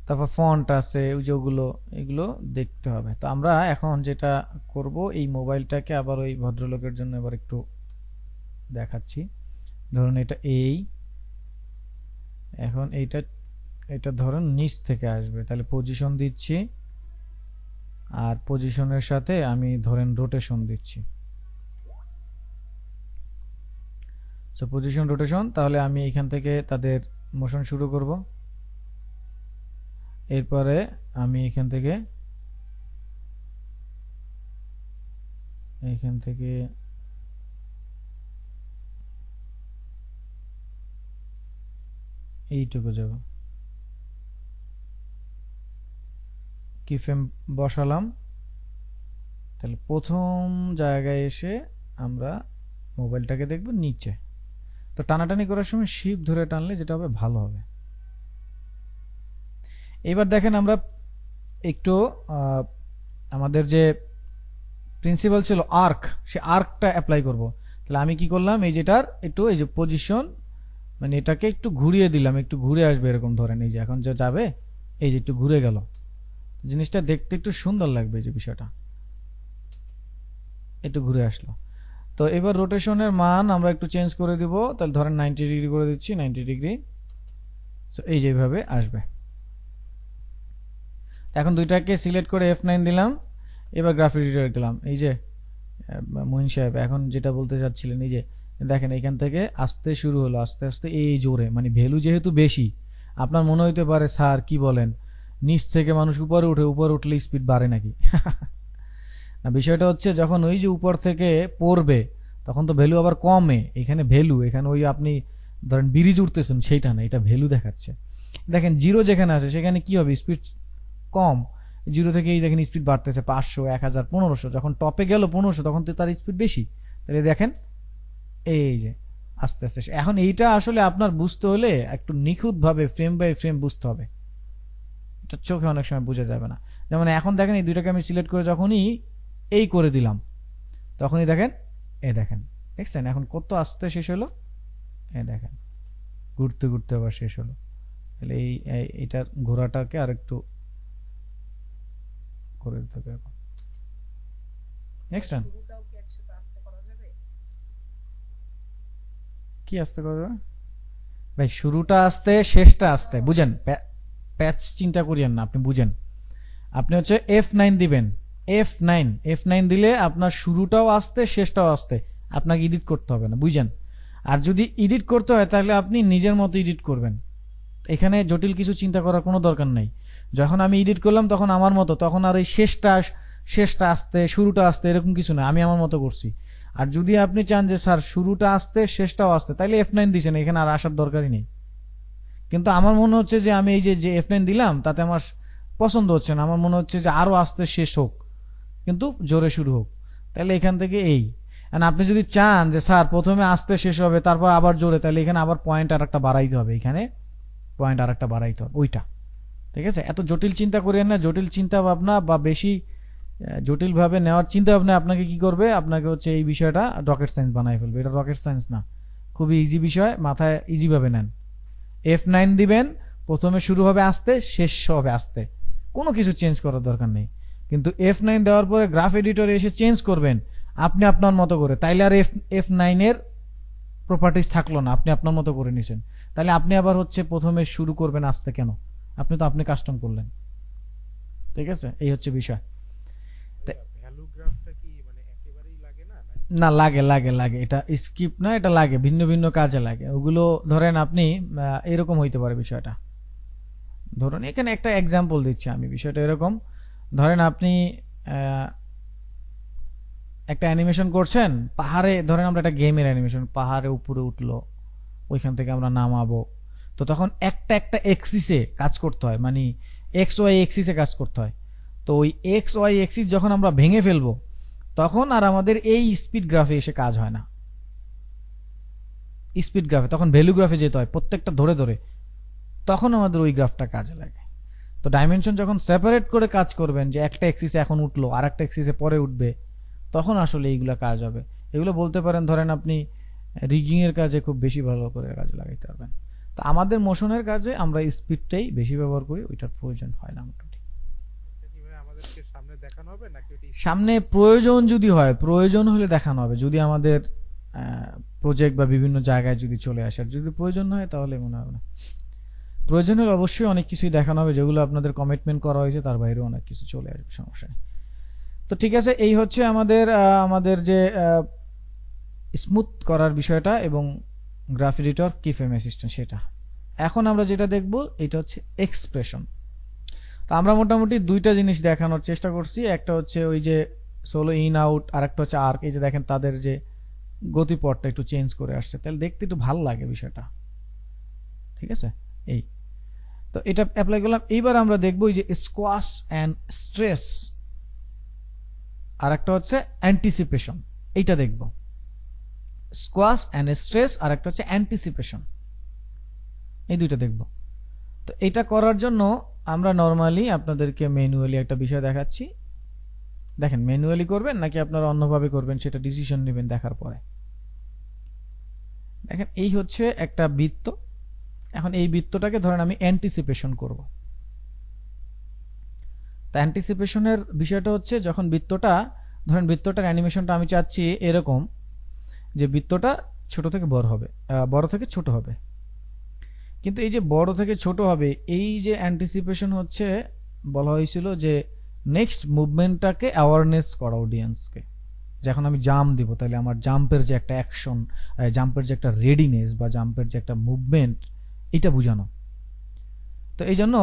তারপর ফন্ট আছে, ওই যে ওগুলো, এগুলো দেখতে হবে। তো আমরা এখন যেটা করব, এই মোবাইলটাকে আবার ওই ভদ্রলোকের জন্য এবার একটু দেখাচ্ছি। ধরুন এটা এই, এখন এইটা, এটা ধরুন নিচ থেকে আসবে, তাহলে পজিশন দিচ্ছি, আর পজিশনের সাথে আমি ধরেন রোটেশন দিচ্ছি। সো পজিশন রোটেশন, তাহলে আমি এখান থেকে তাদের মোশন শুরু করব। এরপরে আমি এখান থেকে এইটুকু যাব, কি ফ্রেম বসালাম। তাহলে প্রথম জায়গায় এসে আমরা মোবাইলটাকে দেখব নিচে। তো টানাটানি করার সময় শিপ ধরে টানলে যেটা হবে ভালো হবে। এবার দেখেন আমরা একটু আমাদের যে প্রিন্সিপাল ছিল আর্ক, সে আর্কটা অ্যাপ্লাই করব। তাহলে আমি কি করলাম, এই যেটার একটু এই যে পজিশন, মানে এটাকে একটু ঘুরিয়ে দিলাম, একটু ঘুরে আসবে এরকম ধরেন। এই যে এখন যা যাবে, এই যে একটু ঘুরে গেল, জিনিসটা দেখতে একটু সুন্দর লাগবে, যে বিষয়টা একটু ঘুরে আসলো। তো এবার রোটেশনের মান আমরা একটু চেঞ্জ করে দিব, তাহলে ধরেন 90 ডিগ্রি করে দিচ্ছি, 90 ডিগ্রি। সো এই যেভাবে আসবে। এখন দুইটাকে সিলেক্ট করে F9 দিলাম। এবার গ্রাফিক এডিটর গেলাম। এই যে মঈন সাহেব এখন যেটা বলতে চাচ্ছিলেন, এই যে দেখেন এখান থেকে আস্তে শুরু হলো, আস্তে আস্তে এই জোরে, মানে ভ্যালু যেহেতু বেশি, আপনার মনে হইতে পারে স্যার কি বলেন, নিচ থেকে মানুষ উপরে উঠে, উপরে উঠলে স্পিড বাড়ে নাকি? না, বিষয়টা হচ্ছে যখন ওই যে উপর থেকে পড়বে, তখন তো ভ্যালু আবার কমে। এখানে ভ্যালু, এখানে ওই আপনি ধরেন ব্রিজ উঠতেছেন সেইটা না, এটা ভ্যালু দেখাচ্ছে। দেখেন জিরো যেখানে আছে সেখানে কি হবে, স্পিড কম। জিরো থেকে এই দেখেন স্পিড বাড়তেছে 500, 1000, 1500। যখন টপে গেল 1500, তখন তো তার স্পিড বেশি। তাহলে দেখেন এই যে আস্তে আস্তে। এখন এইটা আসলে আপনার বুঝতে হলে একটু নিখুঁত ভাবে ফ্রেম বাই ফ্রেম বুঝতে হবে, এটা চোখে অনেক সময় বোঝা যাবে না। যেমন এখন দেখেন এই দুইটাকে আমি সিলেক্ট করে যখনই এই করে দিলাম, তখনই দেখেন, এই দেখেন, দেখছেন এখন কত আস্তে শেষ হলো। এই দেখেন ঘুরতে ঘুরতে আবার শেষ হলো। তাহলে এইটার ঘোরাটাকে আর একটু করে দিতে হবে। দেখছেন কি আস্তে করা যাবে ভাই? শুরুটা আস্তে, শেষটা আস্তে, বুঝেন? প্যাচ চিন্তা করিয়েন না, আপনি বুঝেন। আপনি হচ্ছে F9 দিবেন, F9 দিলে আপনার শুরুটাও আস্তে, শেষটাও আস্তে, আপনাকে এডিট করতে হবে না, বুঝেন? আর যদি এডিট করতে হয় তাহলে আপনি নিজের মতো এডিট করবেন, এখানে জটিল কিছু চিন্তা করার কোনো দরকার নাই। যখন আমি এডিট করলাম তখন আমার মতো, তখন আর এই শেষটা আসতে, শুরুটা আসতে, এরকম কিছু না, আমি আমার মতো করছি। আর যদি আপনি চান যে স্যার শুরুটা আসতে শেষটাও আসতে, তাইলে F9 দিছেন, এখানে আর আসার দরকারই নেই। কিন্তু আমার মনে হচ্ছে যে আমি এই যে F9 দিলাম, তাতে আমার পছন্দ হচ্ছে না, আমার মনে হচ্ছে যে আরো আস্তে শেষ হোক, কিন্তু জোরে শুরু হোক। তাহলে এখান থেকে এই, আপনি যদি চান যে স্যার প্রথমে আস্তে শেষ হবে তারপর আবার জোরে, তাহলে এখানে আবার পয়েন্ট আর একটা বাড়াইতে হবে, এখানে পয়েন্ট আর একটা বাড়াইতে হবে, ওইটা। ঠিক আছে, এত জটিল চিন্তা করেন না। জটিল চিন্তা ভাবনা বা বেশি জটিল ভাবে নেওয়ার চিন্তা ভাবনা আপনাকে কি করবে, আপনাকে হচ্ছে এই বিষয়টা রকেট সায়েন্স বানাই ফেলবে। এটা রকেট সায়েন্স না, খুবই ইজি বিষয়, মাথায় ইজি ভাবে নেন। F9 দিবেন, প্রথমে শুরু হবে আস্তে, শেষ হবে আস্তে, কোনো কিছু চেঞ্জ করার দরকার নেই। কিন্তু F9 দেওয়ার পরে গ্রাফ এডিটরে এসে চেঞ্জ করবেন আপনি আপনার মতো করে, তাইলে আর F9 এর প্রপার্টিজ থাকলো না, আপনি আপনার মতো করে নিছেন। তাহলে আপনি আবার হচ্ছে প্রথমে শুরু করবেন আস্তে কেন? আপনি তো আপনি কাস্টম করলেন। ঠিক আছে, এই হচ্ছে বিষয়। ভ্যালু গ্রাফটা কি মানে একেবারেই লাগে না? না, লাগে লাগে লাগে, এটা স্কিপ না, এটা লাগে, ভিন্ন ভিন্ন কাজে লাগে। ওগুলো ধরেন আপনি এরকম হইতে পারে বিষয়টা। ধরুন এখানে একটা এক্সাম্পল দিচ্ছি আমি, বিষয়টা এরকম। ধরেন আপনি একটা অ্যানিমেশন করছেন পাহাড়ে, ধরেন আমরা একটা গেমের অ্যানিমেশন, পাহাড়ে উপরে উঠলো, ওইখান থেকে আমরা নামাবো। তো তখন একটা একটা এক্সিসে কাজ করতে হয়, মানে এক্স ওয়াই এক্সিসে কাজ করতে হয়। তো ওই এক্স ওয়াই এক্সিস যখন আমরা ভেঙে ফেলবো তখন আর আমাদের এই স্পিড গ্রাফে এসে কাজ হয় না। স্পিড গ্রাফে তখন ভ্যালু গ্রাফে যেতে হয় প্রত্যেকটা ধরে ধরে, তখন আমাদের ওই গ্রাফটা কাজে লাগে। তো ডাইমেনশন যখন সেপারেট করে কাজ করবেন, যে একটা এক্সিসে এখন উঠলো আর একটা এক্সিসে পরে উঠবে, তখন আসলে এইগুলা কাজ হবে। এগুলো বলতে পারেন ধরেন আপনি রিগিং এর কাজে খুব বেশি ভালো করে কাজে লাগাইতে পারবেন। তো আমাদের মোশনের কাজে আমরা স্পিডটাই বেশি ব্যবহার করি, ওইটার প্রয়োজন হয় না মোটামুটি। এটা কি মানে আমাদেরকে সামনে দেখানো হবে নাকি ওটা সামনে প্রয়োজন যদি হয়, প্রয়োজন হলে দেখানো হবে, যদি আমাদের প্রজেক্ট বা বিভিন্ন জায়গায় যদি চলে আসে। আর যদি প্রয়োজন হয় তাহলে মনে হবে না। প্রয়োজন হলে অবশ্যই অনেক কিছুই দেখানো হবে, যেগুলো আপনাদের কমিটমেন্ট করা হয়েছে তার বাইরেও অনেক কিছু চলে আসবে, সমস্যা নেই। তো ঠিক আছে, এই হচ্ছে আমাদের আমাদের যে স্মুথ করার বিষয়টা এবং গ্রাফ এডিটর কি ফ্রেম অ্যাসিস্ট্যান্ট সেটা। এখন আমরা যেটা দেখব এটা হচ্ছে এক্সপ্রেশন। তো আমরা মোটামুটি দুইটা জিনিস দেখানোর চেষ্টা করছি, একটা হচ্ছে ওই যে সোলো ইন আউট, আর একটা হচ্ছে আর্ক। এই যে দেখেন তাদের যে গতিপথটা একটু চেঞ্জ করে আসছে, তাহলে দেখতে একটু ভালো লাগে বিষয়টা। ঠিক আছে, এই তো এটা অ্যাপ্লাই করলাম। এইবার আমরা দেখবো এই যে স্কোয়াশ অ্যান্ড স্ট্রেস, আর একটা হচ্ছে অ্যান্টিসিপেশন, এইটা দেখব। স্কোয়াশ অ্যান্ড স্ট্রেস আর একটা হচ্ছে অ্যান্টিসিপেশন, এই দুইটা দেখব। তো এটা করার জন্য আমরা নরমালি আপনাদেরকে ম্যানুয়ালি একটা বিষয় দেখাচ্ছি। দেখেন ম্যানুয়ালি করবেন নাকি আপনারা অন্যভাবে করবেন সেটা ডিসিশন নেবেন দেখার পরে। দেখেন এই হচ্ছে একটা বৃত্ত। এখন এই বৃত্তটাকে ধরেন আমি অ্যান্টিসিপেশন করব। তো অ্যান্টিসিপেশনের বিষয়টা হচ্ছে যখন বৃত্তটা, ধরেন বৃত্তটার অ্যানিমেশনটা আমি চাচ্ছি এরকম যে বৃত্তটা ছোট থেকে বড় হবে, বড় থেকে ছোট হবে। কিন্তু এই যে বড় থেকে ছোট হবে, এই যে অ্যান্টিসিপেশন হচ্ছে, বলা হয়েছিল যে নেক্সট মুভমেন্টটাকে অ্যাওয়ারনেস করা অডিয়েন্সকে। যখন আমি জাম্প দিব তাহলে আমার জাম্পের যে একটা অ্যাকশন, জাম্পের যে একটা রেডিনেস বা জাম্পের যে একটা মুভমেন্ট, এটা বোঝানো। তো এই জন্য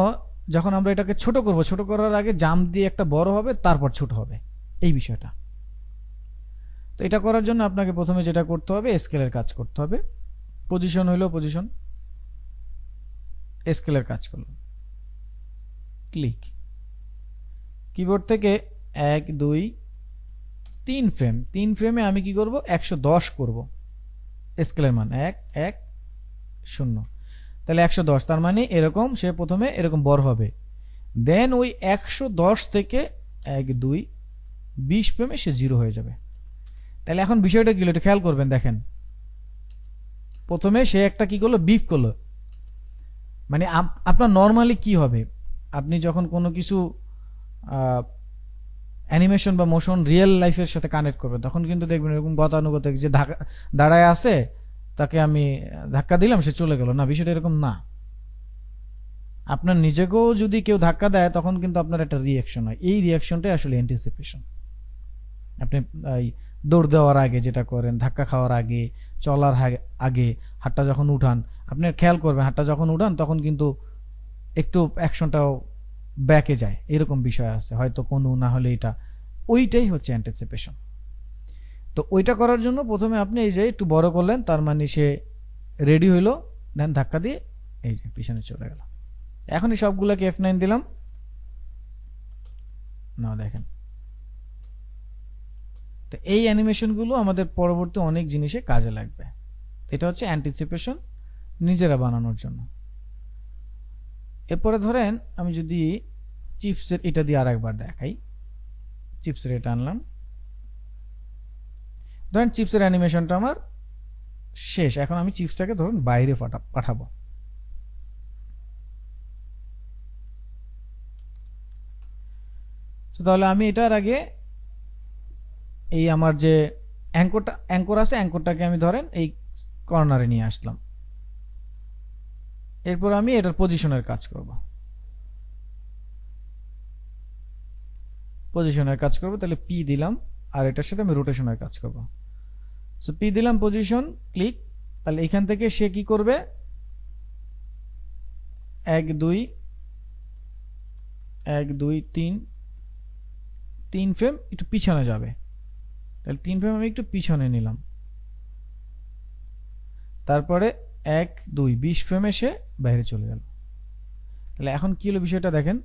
যখন আমরা এটাকে ছোট করব, ছোট করার আগে জাম্প দিয়ে একটা বড় হবে, তারপর ছোট হবে, এই বিষয়টা। তো এটা করার জন্য আপনাকে প্রথমে যেটা করতে হবে, স্কেলের কাজ করতে হবে। পজিশন হইলো পজিশন, স্কেলের কাজ করলাম, ক্লিক, কিবোর্ড থেকে 1 2 3 ফ্রেম, 3 ফ্রেমে আমি কি করব 110 করব। স্কেলের মান 1 1 0, তাহলে 110, তার মানে এরকম সে প্রথমে এরকম বড় হবে, দেন ওই 110 থেকে 1 2 20 ফ্রেমে সে 0 হয়ে যাবে। তাহলে এখন বিষয়টা কি হলো একটু খেয়াল করবেন। দেখেন প্রথমে সে একটা কি করলো, বিফ করলো। মানে আপনার নরমালি কি হবে, আপনি যখন কোনো কিছু অ্যানিমেশন বা মোশন রিয়েল লাইফের সাথে কানেক্ট করবেন, তখন কিন্তু দেখবেন এরকম গতানুগতিক যে দাঁড়ায় আছে, তাকে আমি ধাক্কা দিলাম সে চলে গেল, না, বিষয়টা এরকম না। আপনার নিজেকেও যদি কেউ ধাক্কা দেয় তখন কিন্তু আপনার একটা রিয়াকশন হয়, এই রিয়াকশনটাই আসলে অ্যান্টিসিপেশন। আপনি দৌড় দেওয়ার আগে যেটা করেন, ধাক্কা খাওয়ার আগে, চলার আগে, হাতটা যখন উঠান, আপনি খেয়াল করবেন হাতটা যখন উঠান তখন কিন্তু একটু অ্যাকশনটাও ব্যাকে যায়, এরকম বিষয় আছে হয়তো কোনো, না হলে এটা, ওইটাই হচ্ছে অ্যান্টিসিপেশন। তো ওইটা করার জন্য প্রথমে আপনি এই যে একটু বড় করলেন, তার মানে সে রেডি হইলো, দেন ধাক্কা দিয়ে এই যে পিছনে চলে গেল। এখন এই সবগুলোকে F9 দিলাম, না দেখেন। তো এই অ্যানিমেশনগুলো আমাদের পরবর্তী অনেক জিনিসে কাজে লাগবে। এটা হচ্ছে অ্যান্টিসিপেশন নিজেরা বানানোর জন্য। এরপরে ধরেন আমি যদি চিপসের এটা দিয়ে আরেকবার দেখাই, চিপসের এটা আনলাম, ধরেন চিপসের অ্যানিমেশনটা আমার শেষ। এখন আমি চিপসটাকে ধরুন বাইরে পাঠাবো। তাহলে আমি এটার আগে এই আমার যে অ্যাঙ্কর আছে, অ্যাঙ্করটাকে আমি ধরেন এই কর্নারে নিয়ে আসলাম। এরপর আমি এটার পজিশনের কাজ করব, তাহলে পি দিলাম, আর এটার সাথে আমি রোটেশনের কাজ করব। সো পি দিলাম, পজিশন, ক্লিক। তাহলে এখান থেকে সে কি করবে, 1 2 1 2 3 ফ্রেম একটু পিছনে যাবে। তাহলে 3 ফ্রেম আমি একটু পিছনে নিলাম। তারপরে 1 2 20 ফ্রেমে সে বাইরে চলে গেল। তাহলে এখন কি হলো বিষয়টা দেখেন,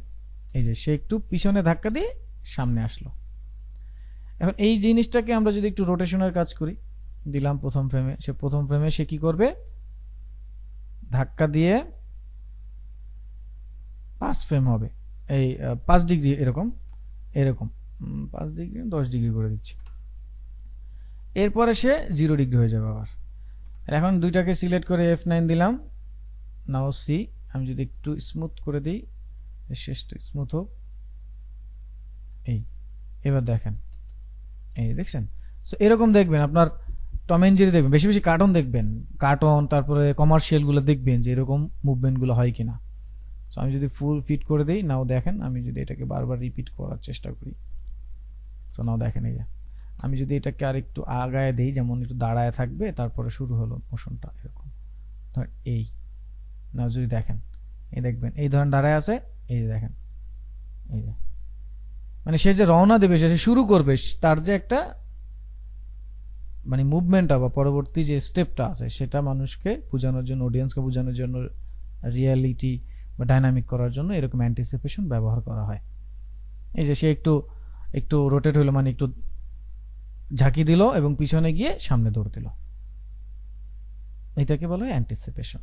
এই যে সে একটু পিছনে ধাক্কা দিয়ে সামনে আসলো। এখন এই জিনিসটাকে আমরা যদি একটু রোটেশনের কাজ করি, দিলাম প্রথম ফ্রেমে সে কি করবে, ধাক্কা দিয়ে 5 ফ্রেম হবে, এই 5 ডিগ্রি, এরকম 5 ডিগ্রি 10 ডিগ্রি করে দিচ্ছি। এরপরে সে 0 ডিগ্রি হয়ে যাবে আবার। এখন দুইটাকে সিলেক্ট করে F9 দিলাম। নাও সি, আমি যদি একটু স্মুথ করে দিই, শেষটা স্মুথ হোক। এবার দেখেন, এই দেখছেন। সো এরকম দেখবেন আপনার টম এন্ড জেরি দেখবেন, বেশি বেশি কার্টুন দেখবেন, তারপরে কমার্শিয়াল গুলো দেখবেন যে এরকম মুভমেন্ট গুলো হয় কিনা। সো আমি যদি ফুল ফিট করে দিই, নাও দেখেন, আমি যদি এটাকে বারবার রিপিট করার চেষ্টা করি, সো নাও দেখেন, এই যে আমি যদি এটাকে আর একটু আগায় দিই, যেমন একটু দাঁড়ায় থাকবে, তারপরে শুরু হলো মোশনটা এরকম, ধরেন এই, নাও যদি দেখেন, এই দেখবেন এই ধরেন দাঁড়ায় আছে, এই যে দেখেন, এই যে মানে সে যে রওনা দেবে, সে শুরু করবে, তার যে একটা মানে মুভমেন্টটা বা পরবর্তী যে স্টেপটা আছে, সেটা মানুষকে বোঝানোর জন্য, অডিয়েন্সকে বোঝানোর জন্য, রিয়ালিটি বা ডাইনামিক করার জন্য এরকম অ্যান্টিসিপেশন ব্যবহার করা হয়। এই যে সে একটু একটু রোটেট হলো, মানে একটু ঝাঁকি দিল এবং পিছনে গিয়ে সামনে দৌড় দিল, এটাকে বলা হয় অ্যান্টিসিপেশন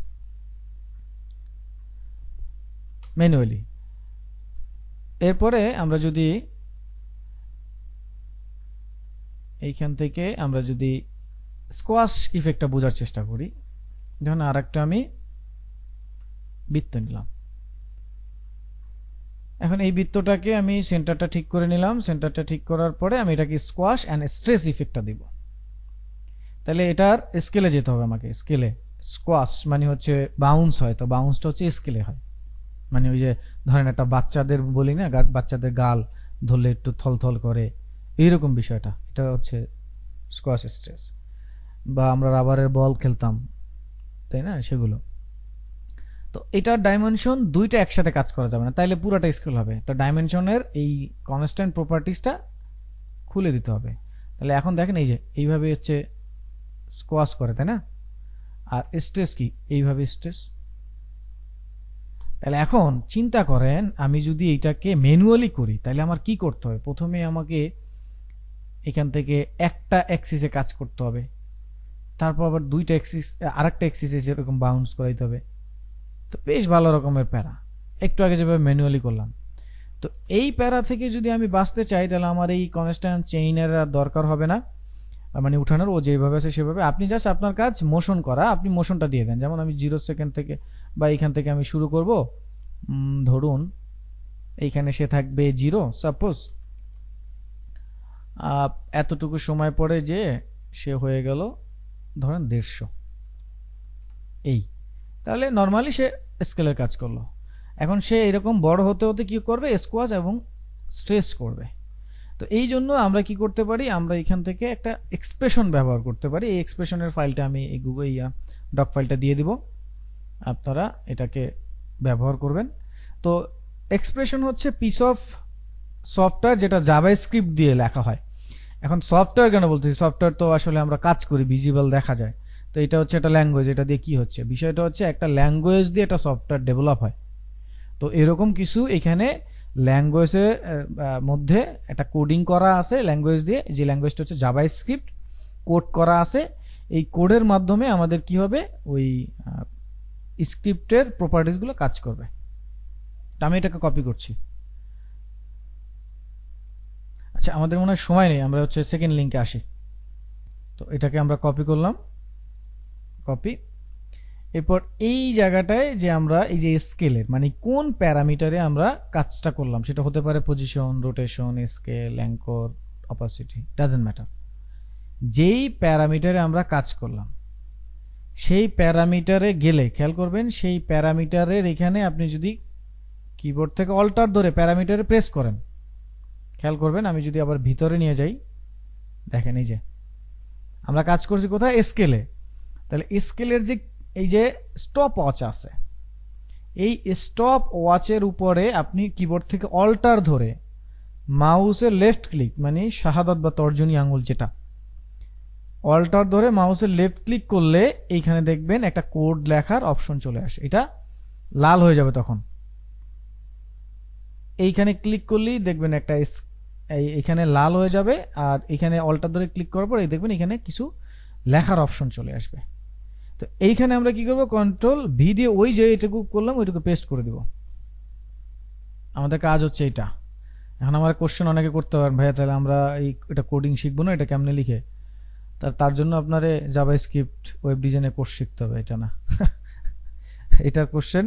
ম্যানুয়ালি। এরপরে আমরা যদি এইখান থেকে আমরা যদি স্কোয়াশ ইফেক্টটা বোঝার চেষ্টা করি, দেখুন আর একটা আমি বৃত্ত নিলাম। এখন এই বৃত্তটাকে আমি সেন্টারটা ঠিক করে নিলাম। সেন্টারটা ঠিক করার পরে আমি এটাকে স্কোয়াশ অ্যান্ড স্ট্রেস ইফেক্টটা দিব। তাহলে এটার স্কেলে যেতে হবে আমাকে, স্কেলে। স্কোয়াশ মানে হচ্ছে বাউন্স হয়, তো বাউন্সটা হচ্ছে স্কেলে হয়, মানে ওই যে ধরেন একটা বাচ্চাদের বলি না, বাচ্চাদের গাল ধরলে একটু থলথল করে, এইরকম বিষয়টা, এটা হচ্ছে স্কোয়াশ স্ট্রেস। বা আমরা রাবারের বল খেলতাম, তাই না, সেগুলো। তো এটার ডাইমেনশন দুইটা একসাথে কাজ করা যাবে না, তাইলে পুরোটা স্কেল হবে। তো ডাইমেনশনের এই কনস্ট্যান্ট প্রপার্টিসটা খুলে দিতে হবে। তাহলে এখন দেখেন, এই যে এইভাবে হচ্ছে স্কোয়াশ করে, তাই না, আর স্ট্রেস কি, এইভাবে স্ট্রেস। তাহলে এখন চিন্তা করেন, আমি যদি এইটাকে ম্যানুয়ালি করি, তাহলে আমার কি করতে হবে, প্রথমে আমাকে এখান থেকে একটা অ্যাক্সিসে কাজ করতে হবে, তারপর আবার দুইটা অ্যাক্সিস, আরেকটা অ্যাক্সিসে সেরকম বাউন্স করাইতে হবে। তো বেশ ভালো রকমের প্যারা, একটু আগে যেভাবে ম্যানুয়ালি করলাম। তো এই প্যারা থেকে যদি আমি বাঁচতে চাই, তাহলে আমার এই কনস্ট্যান্ট চেইনের দরকার হবে না, মানে উঠানোর, ও যেভাবে আছে সেভাবে। আপনি জাস্ট আপনার কাজ মোশন করা, আপনি মোশনটা দিয়ে দেন। যেমন আমি 0 সেকেন্ড থেকে বা এইখান থেকে আমি শুরু করব, ধরুন এইখানে সে থাকবে 0, সাপোজ এতটুকু সময় পরে যে সে হয়ে গেল ধরেন 150, এই। তাহলে নর্মালি সে স্কেলের কাজ করলো। এখন সে এরকম বড় হতে হতে কি করবে, স্কোয়াশ এবং স্ট্রেস করবে। তো এই জন্য আমরা কি করতে পারি, আমরা এখান থেকে একটা এক্সপ্রেশন ব্যবহার করতে পারি। এই এক্সপ্রেশনের ফাইলটা আমি এই গুগল ডক ফাইলটা দিয়ে দিব, আপনারা এটাকে ব্যবহার করবেন। তো এক্সপ্রেশন হচ্ছে পিস অফ সফটওয়্যার যেটা জাভাস্ক্রিপ্ট দিয়ে লেখা হয়। এখন সফটওয়্যার কেন বলতেছি, সফটওয়্যার তো আসলে আমরা কাজ করি, ভিজিবল দেখা যায়। তো এটা হচ্ছে একটা ল্যাঙ্গুয়েজ, এটা দিয়ে কি হচ্ছে, বিষয়টা হচ্ছে একটা ল্যাঙ্গুয়েজ দিয়ে একটা সফটওয়্যার ডেভেলপ হয়। তো এরকম কিছু এখানে ল্যাঙ্গুয়েজের মধ্যে একটা কোডিং করা আছে ল্যাঙ্গুয়েজ দিয়ে, যে ল্যাঙ্গুয়েজটা হচ্ছে জাভাস্ক্রিপ্ট, কোড করা আছে। এই কোডের মাধ্যমে আমাদের কি হবে, ওই স্ক্রিপ্টের প্রপার্টিসগুলো কাজ করবে। আমি এটাকে কপি করছি। আচ্ছা, আমাদের মনে হয় সময় নেই, আমরা হচ্ছে সেকেন্ড লিঙ্কে আসি। তো এটাকে আমরা কপি করলাম, কপি। এরপর এই জায়গাটায় যে আমরা এই যে স্কেলের মানে কোন প্যারামিটারে আমরা কাজটা করলাম, সেটা হতে পারে position, rotation, scale, anchor, opacity, doesn't matter. যেই প্যারামিটারে আমরা কাজ করলাম সেই প্যারামিটারে গেলে খেয়াল করবেন, সেই প্যারামিটারের এখানে আপনি যদি কিবোর্ড থেকে অল্টার ধরে প্যারামিটারে প্রেস করেন, খেয়াল করবেন আমি যদি আবার ভিতরে নিয়ে যাই, দেখেন এই যে আমরা কাজ করছি কোথায়, স্কেলে। তাহলে স্কেলের যে এই যে স্টপ ওয়াচ আছে, এই স্টপ ওয়াচের উপরে আপনি কিবোর্ড থেকে অল্টার ধরে মাউসের লেফট ক্লিক মানে শাহাদাত বা তর্জনী আঙুল, যেটা অল্টার ধরে মাউসের লেফট ক্লিক করলে এইখানে দেখবেন একটা কোড লেখার অপশন চলে আসে, এটা লাল হয়ে যাবে। তখন এইখানে ক্লিক করলেই দেখবেন একটা এইখানে লাল হয়ে যাবে, আর এখানে অল্টার ধরে ক্লিক করার পর এই দেখবেন এখানে কিছু লেখার অপশন চলে আসবে। তো এইখানে আমরা কি করব, কন্ট্রোল ভি দিয়ে ওই যে এটুকু করলাম ওইটুকু পেস্ট করে দিব। আমাদের কাজ হচ্ছে এটা। এখন আমার কোশ্চেন অনেকে করতে পারেন, ভাইয়া তাহলে আমরা এই এটা কোডিং শিখবো না, এটা কেমনে লিখে? তার জন্য আপনারে জাভাস্ক্রিপ্ট ওয়েব ডিজাইনের কোর্স শিখতে হবে, এটা না। এটার কোশ্চেন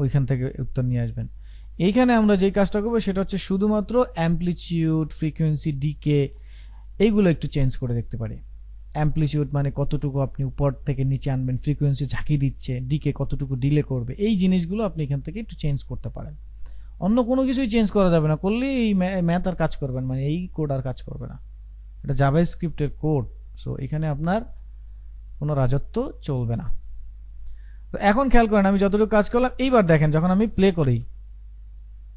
ওইখান থেকে উত্তর নিয়ে আসবেন। এইখানে আমরা যেই কাজটা করবো সেটা হচ্ছে শুধুমাত্র অ্যাম্পলিটিউড, ফ্রিকোয়েন্সি, ডিকে এইগুলো একটু চেঞ্জ করে দেখতে পারি। অ্যাম্পলিটিউড মানে কতটুকু আপনি উপর থেকে নিচে আনবেন, ফ্রিকোয়েন্সি ঝাঁকি দিচ্ছে, ডিকে কতটুকু ডিলে করবে, এই জিনিসগুলো আপনি এখান থেকে একটু চেঞ্জ করতে পারেন। অন্য কোনো কিছুই চেঞ্জ করা যাবে না, করলে এই ম্যাথ আর কাজ করবেন মানে এই কোড আর কাজ করবে না, এটা জাভাস্ক্রিপ্টের কোড। সো এখানে আপনার কোনো রাজত্ব চলবে না। তো এখন খেয়াল করেন আমি যতটুকু কাজ করলাম, এইবার দেখেন যখন আমি প্লে করি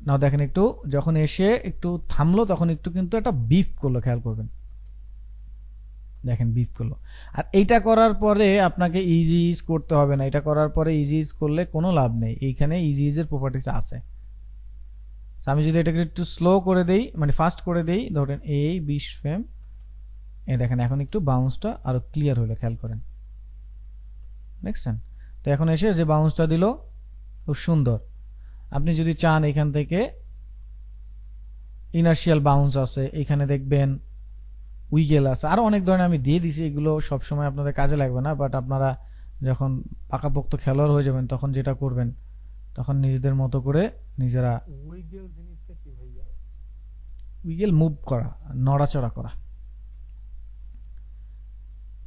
না, দেখেন একটু যখন এসে একটু থামলো তখন একটু কিন্তু একটা বিপ করলো, খেয়াল করবেন দেখেন বিপ করলো। আর এইটা করার পরে আপনাকে ইজি ইজ করতে হবে না, এটা করার পরে ইজি ইজ করলে কোনো লাভ নেই, এইখানে ইজি ইজের প্রপার্টিস আছে। আমি যদি এটাকে একটু স্লো করে দেই মানে ফাস্ট করে দেই, ধরেন এই 20 ফ্রেম, এই দেখেন এখন একটু বাউন্সটা আরো ক্লিয়ার হলো, খেয়াল করেন দেখছেন। তো এখন এসে যে বাউন্সটা দিল খুব সুন্দর। আপনি যদি চান এখান থেকে ইনার্শিয়াল বাউন্স আছে, এখানে দেখবেন উইগেল আছে, আরো অনেক ধরনের আমি দিয়ে দিছি, এগুলো সব সময় আপনাদের কাজে লাগবে না, বাট আপনারা যখন পাকাপোক্ত খেলোয়াড় হয়ে যাবেন তখন যেটা করবেন, তখন নিজেদের মতো করে নিজেরা উইগেল জিনিসটা কি ভাইয়া? উইগেল মুভ করা, নড়াচড়া করা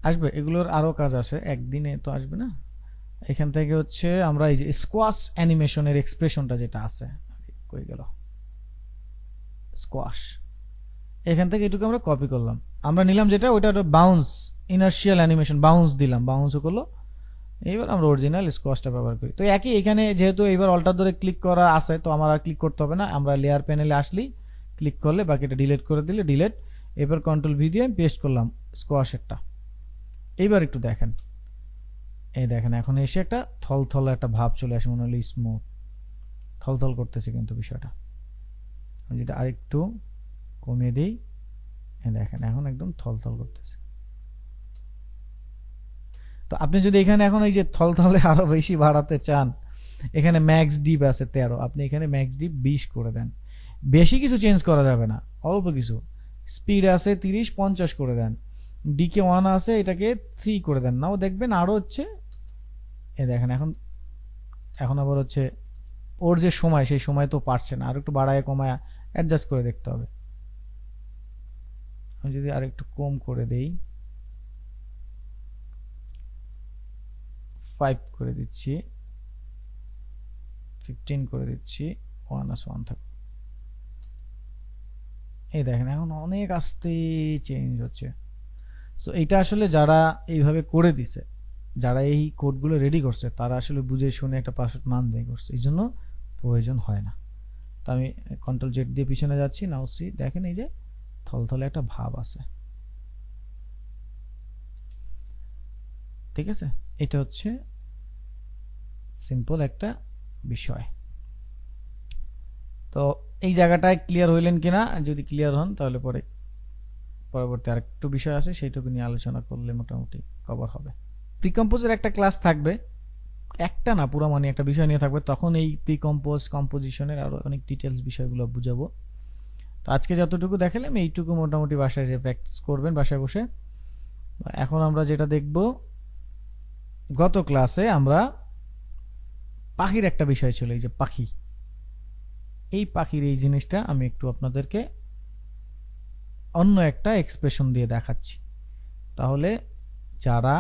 আসবে, এগুলোর আরো কাজ আছে, একদিনে তো আসবে না। এখান থেকে হচ্ছে আমরা এই যে স্কোয়াশ অ্যানিমেশনের এক্সপ্রেশনটা যেটা আছে, কই গেল স্কোয়াশ, এখান থেকে এটুকু আমরা কপি করলাম, আমরা নিলাম যেটা ওইটা বাউন্স, ইনার্শিয়াল অ্যানিমেশন বাউন্স দিলাম, বাউন্সও করলো। এইবার আমরা অরিজিনাল স্কোয়াশটা ব্যবহার করি। তো একই এখানে যেহেতু এইবার অল্টার ধরে ক্লিক করা আছে, তো আমার আর ক্লিক করতে হবে না, আমরা লেয়ার প্যানেলে আসলেই ক্লিক করলে বাকিটা ডিলিট করে দিলে ডিলিট। এবার কন্ট্রোল ভি দিয়ে পেস্ট করলাম স্কোয়াশেরটা। এইবার একটু দেখেন, এই দেখেন এখন এসে একটা থলথল একটা ভাব চলে আসে, মনে হলো স্মুথ থলথল করতেছে, কিন্তু বিষয়টা আমি যেটা আরেকটু কমিয়ে দিই, দেখেন এখন একদম থলথল করতেছে। তো আপনি যদি এখানে এখন এই যে থলথলে আরো বেশি বাড়াতে চান, এখানে ম্যাক্স ডিপ আছে 13, আপনি এখানে ম্যাক্স ডিপ 20 করে দেন। বেশি কিছু চেঞ্জ করা যাবে না, অল্প কিছু। স্পিড আছে 30-50 করে দেন। ডিকে 1 আছে, এটাকে 3 করে দেন, নাও দেখবেন আরো হচ্ছে। এ দেখেন এখন এখন আবার হচ্ছে ওর যে সময়, সেই সময় তো পারছে না, আর একটু বাড়ায় কমায় অ্যাডজাস্ট করে দেখতে হবে। আমি যদি আর একটু কম করে দেই, 5 করে দিচ্ছি, 15 করে দিচ্ছি, 1 থাকবে। এই দেখেন এখন অনেক আস্তে চেঞ্জ হচ্ছে। সো এটা আসলে যারা এইভাবে করে দিছে, যারা এই কোডগুলো রেডি করছে, তারা আসলে বুঝে শুনে একটা পারফেক্ট মান দিয়ে করছে, এই জন্য প্রয়োজন হয় না। তো আমি কন্ট্রোল জেড দিয়ে পিছনে যাচ্ছি, নাও সি দেখেন এই যে থলথলে একটা ভাব আছে, ঠিক আছে। এটা হচ্ছে সিম্পল একটা বিষয়। তো এই জায়গাটায় ক্লিয়ার হইলেন কিনা, যদি ক্লিয়ার হন তাহলে পরে পরবর্তী আরেকটু বিষয় আছে, সেইটুকু নিয়ে আলোচনা করলে মোটামুটি কভার হবে। প্রিকম্পোজের একটা ক্লাস থাকবে, একটা না পুরো মানে একটা বিষয় নিয়ে থাকবে, তখন এই প্রিকম্পোজ কম্পোজিশনের আরো অনেক ডিটেলস বিষয়গুলো বুঝাবো। তো আজকে যতটুকু দেখালাম এইটুকু মোটামুটি বাসায় যে প্র্যাকটিস করবেন বাসায় বসে। এখন আমরা যেটা দেখব, গত ক্লাসে আমরা পাখির একটা বিষয় ছিল, এই যে পাখি, এই পাখির এই জিনিসটা আমি একটু আপনাদেরকে অন্য একটা এক্সপ্রেশন দিয়ে দেখাচ্ছি, তাহলে যারা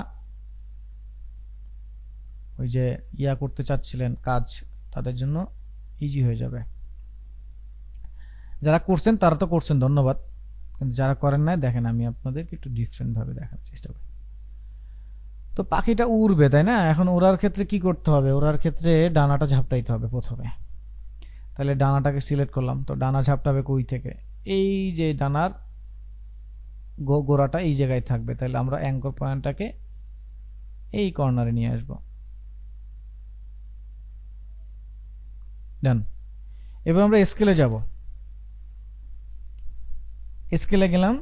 ওই যে ইয়া করতে চাচ্ছিলেন কাজ, তাদের জন্য ইজি হয়ে যাবে। যারা করছেন তারা তো করছেন, ধন্যবাদ, কিন্তু যারা করেন নাই দেখেন আমি আপনাদেরকে একটু ডিফারেন্ট ভাবে দেখার চেষ্টা করি। তো পাখিটা উড়বে তাই না, এখন ওড়ার ক্ষেত্রে কি করতে হবে, ওড়ার ক্ষেত্রে ডানাটা ঝাপটাইতে হবে প্রথমে। তাহলে ডানাটাকে সিলেক্ট করলাম, তো ডানা ঝাপটাবে কই থেকে, এই যে ডানার গোড়াটা এই জায়গায় থাকবে, তাহলে আমরা অ্যাঙ্কর পয়েন্টটাকে এই কর্নারে নিয়ে আসবো। ডান। এবার আমরা স্কেলে যাব, স্কেলে গেলাম,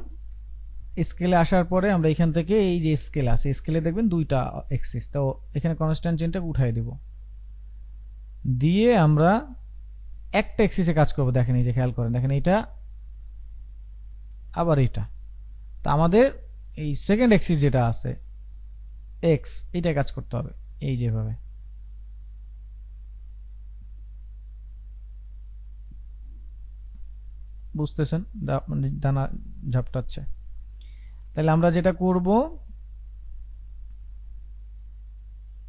স্কেলে আসার পরে আমরা এখান থেকে এই যে স্কেল আছে, স্কেলে দেখবেন দুইটা এক্সিস, তো এখানে কনস্ট্যান্ট চেনটাকে উঠাই দেব, দিয়ে আমরা একটা এক্সিসে কাজ করব। দেখেন এই যে খেয়াল করেন, দেখেন এইটা আবার এইটা, তো আমাদের এই সেকেন্ড এক্সিস যেটা আছে এক্স, এইটা কাজ করতে হবে এই যেভাবে। বুঝতেছেন, ডানা ঝাপটাচ্ছে। তাহলে আমরা যেটা করব,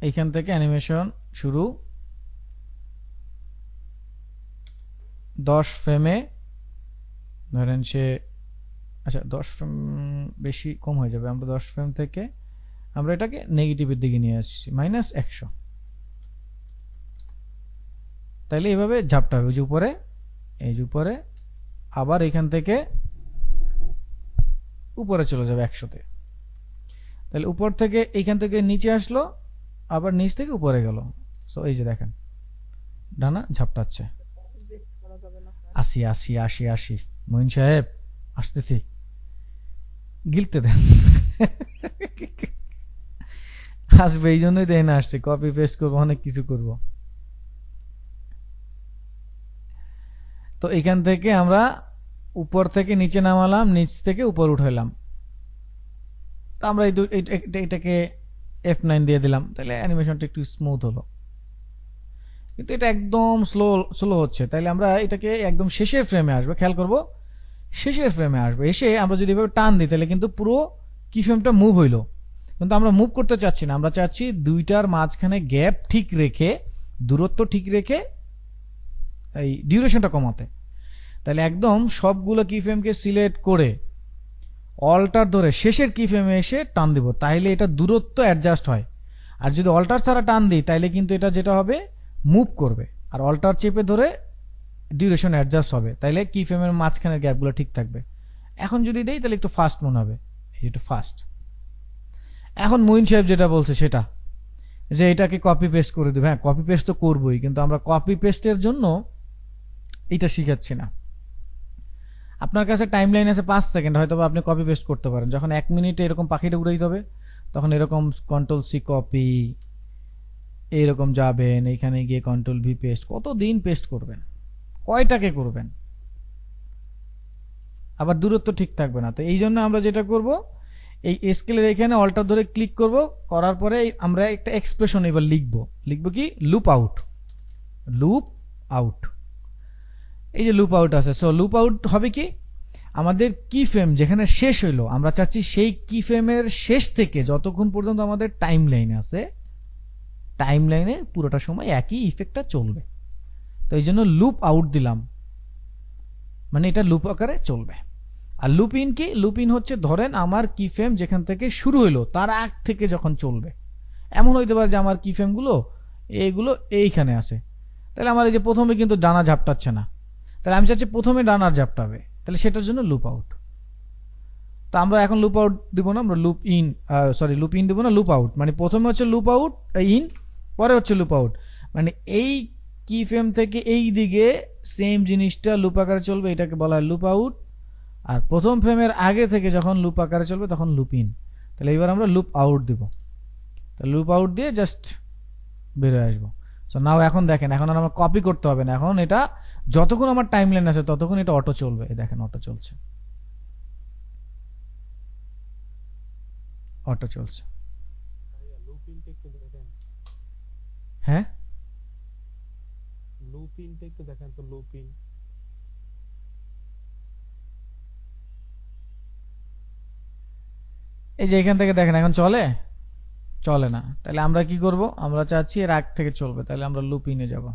এইখান থেকে অ্যানিমেশন শুরু, 10 ফ্রেমে ধরেন সে, আচ্ছা 10 ফ্রেম বেশি কম হয়ে যাবে, আমরা 10 ফ্রেম থেকে আমরা এটাকে নেগেটিভের দিকে নিয়ে আসছি, -100। তাইলে এইভাবে ঝাপটা হবে, ওই যে উপরে, এই যে উপরে, আবার এখান থেকে উপরে চলে যাবে 100-তে। তাহলে উপর থেকে এইখান থেকে নিচে আসলো, আবার নিচ থেকে উপরে গেল। সো এই যে দেখেন ডানা ঝাপটাচ্ছে। আসি আসি আসি আসি মঈন সাহেব, আসতেছি, গিলতে দেন। আসবে, এই জন্যই দেয় না, আসছে, কপি পেস্ট করবো, অনেক কিছু করব। তো এখান থেকে আমরা উপর থেকে নিচে নামালাম, নিচ থেকে উপর উঠাইলাম, তো আমরা এটাকে F9 দিয়ে দিলাম, তাহলে অ্যানিমেশনটা একটু স্মুথ হলো। কিন্তু এটা একদম স্লো স্লো হচ্ছে, তাইলে আমরা এটাকে একদম শেষের ফ্রেমে আসবে, খেয়াল করব শেষের ফ্রেমে আসবে, এসে আমরা যদি এভাবে টান দিই তাহলে কিন্তু পুরো কি ফ্রেমটা মুভ হইলো, কিন্তু আমরা মুভ করতে চাচ্ছি না, আমরা চাচ্ছি দুইটার মাঝখানে গ্যাপ ঠিক রেখে, দূরত্ব ঠিক রেখে এই ডিউরেশনটা কমাতে। তাহলে একদম সবগুলো কি ফ্রেমকে সিলেক্ট করে অল্টার ধরে শেষের কি ফ্রেমে এসে টান দিব, তাইলে এটা দূরত্ব অ্যাডজাস্ট হয়। আর যদি অল্টার ছাড়া টান দিই তাইলে কিন্তু এটা যেটা হবে মুভ করবে, আর অল্টার চেপে ধরে ডিউরেশন অ্যাডজাস্ট হবে, তাইলে কি ফ্রেমের মাঝখানের গ্যাপগুলো ঠিক থাকবে। এখন যদি দেই তাহলে একটু ফাস্ট মনে হবে, একটু ফাস্ট। এখন মঈন সাহেব যেটা বলছে সেটা, যে এটাকে কপি পেস্ট করে দেবে, হ্যাঁ কপি পেস্ট তো করবোই, কিন্তু আমরা কপি পেস্টের জন্য এটা শিখাচ্ছি না। আপনার কাছে টাইম লাইন আছে 5 সেকেন্ড, হয়তো আপনি কপি পেস্ট করতে পারেন, যখন 1 মিনিটে এরকম পাখিটা উড়াইতে হবে তখন এরকম Ctrl+C কপি, এইরকম যাবেন, এইখানে গিয়ে Ctrl+V পেস্ট, কতদিন পেস্ট করবেন, কয়টাকে করবেন, আবার দূরত্ব ঠিক থাকবে না। তো এই জন্য আমরা যেটা করব, এই স্কেলের এখানে অল্টার ধরে ক্লিক করব, করার পরে আমরা একটা এক্সপ্রেশন এবার লিখব কি, লুপ আউট, লুপ আউট, এই যে লুপ আউট আছে। সো লুপ আউট হবে কি, আমাদের কি ফ্রেম যেখানে শেষ হইলো, আমরা চাচ্ছি সেই কি ফ্রেমের শেষ থেকে যতক্ষণ পর্যন্ত আমাদের টাইম লাইন আছে, টাইম লাইনে পুরোটা সময় একই ইফেক্টটা চলবে। তো এই জন্য লুপ আউট দিলাম, মানে এটা লুপ আকারে চলবে। আর লুপ ইন কি, লুপ ইন হচ্ছে ধরেন আমার কি ফ্রেম যেখান থেকে শুরু হইলো তার আগ থেকে যখন চলবে। এমন হইতে পারে যে আমার কি ফ্রেমগুলো এইগুলো এইখানে আছে, তাহলে আমার এই যে প্রথমে কিন্তু ডানা ঝাপটাচ্ছে না, তাহলে আমি চাচ্ছি প্রথমে ডানার ঝাপটাবে, তাহলে সেটার জন্য লুপ আউট। তো আমরা এখন লুপ আউট দিব না, আমরা loop in, sorry loop in দিব না, লুপ আউট, মানে প্রথমে হচ্ছে লুপ আউট ইন, পরে হচ্ছে লুপ আউট, মানে এই কি ফ্রেম থেকে এই দিকে সেম জিনিসটা লুপ আকারে চলবে, এটাকে বলা হয় লুপ আউট। আর প্রথম ফ্রেমের আগে থেকে যখন লুপ আকারে চলবে তখন লুপ ইন। তাহলে এবার আমরা লুপ আউট দিব, তাহলে লুপ আউট দিয়ে জাস্ট বের হয়ে আসবো। সো নাও এখন দেখেন, এখন আর আমার কপি করতে হবে না, এখন এটা যতক্ষণ আমার টাইম লাইন আছে ততক্ষণ এটা অটো চলবে। দেখেন অটো চলছে, অটো চলছে। লুপ ইনটা একটু দেখেন, হ্যাঁ লুপিনটা একটু দেখেন তো, লুপিন। এই যে এখান থেকে দেখেন এখন চলে, চলে না। তাহলে আমরা কি করব, আমরা চাচ্ছি এর আগ থেকে চলবে, তাহলে আমরা লুপিনে যাব,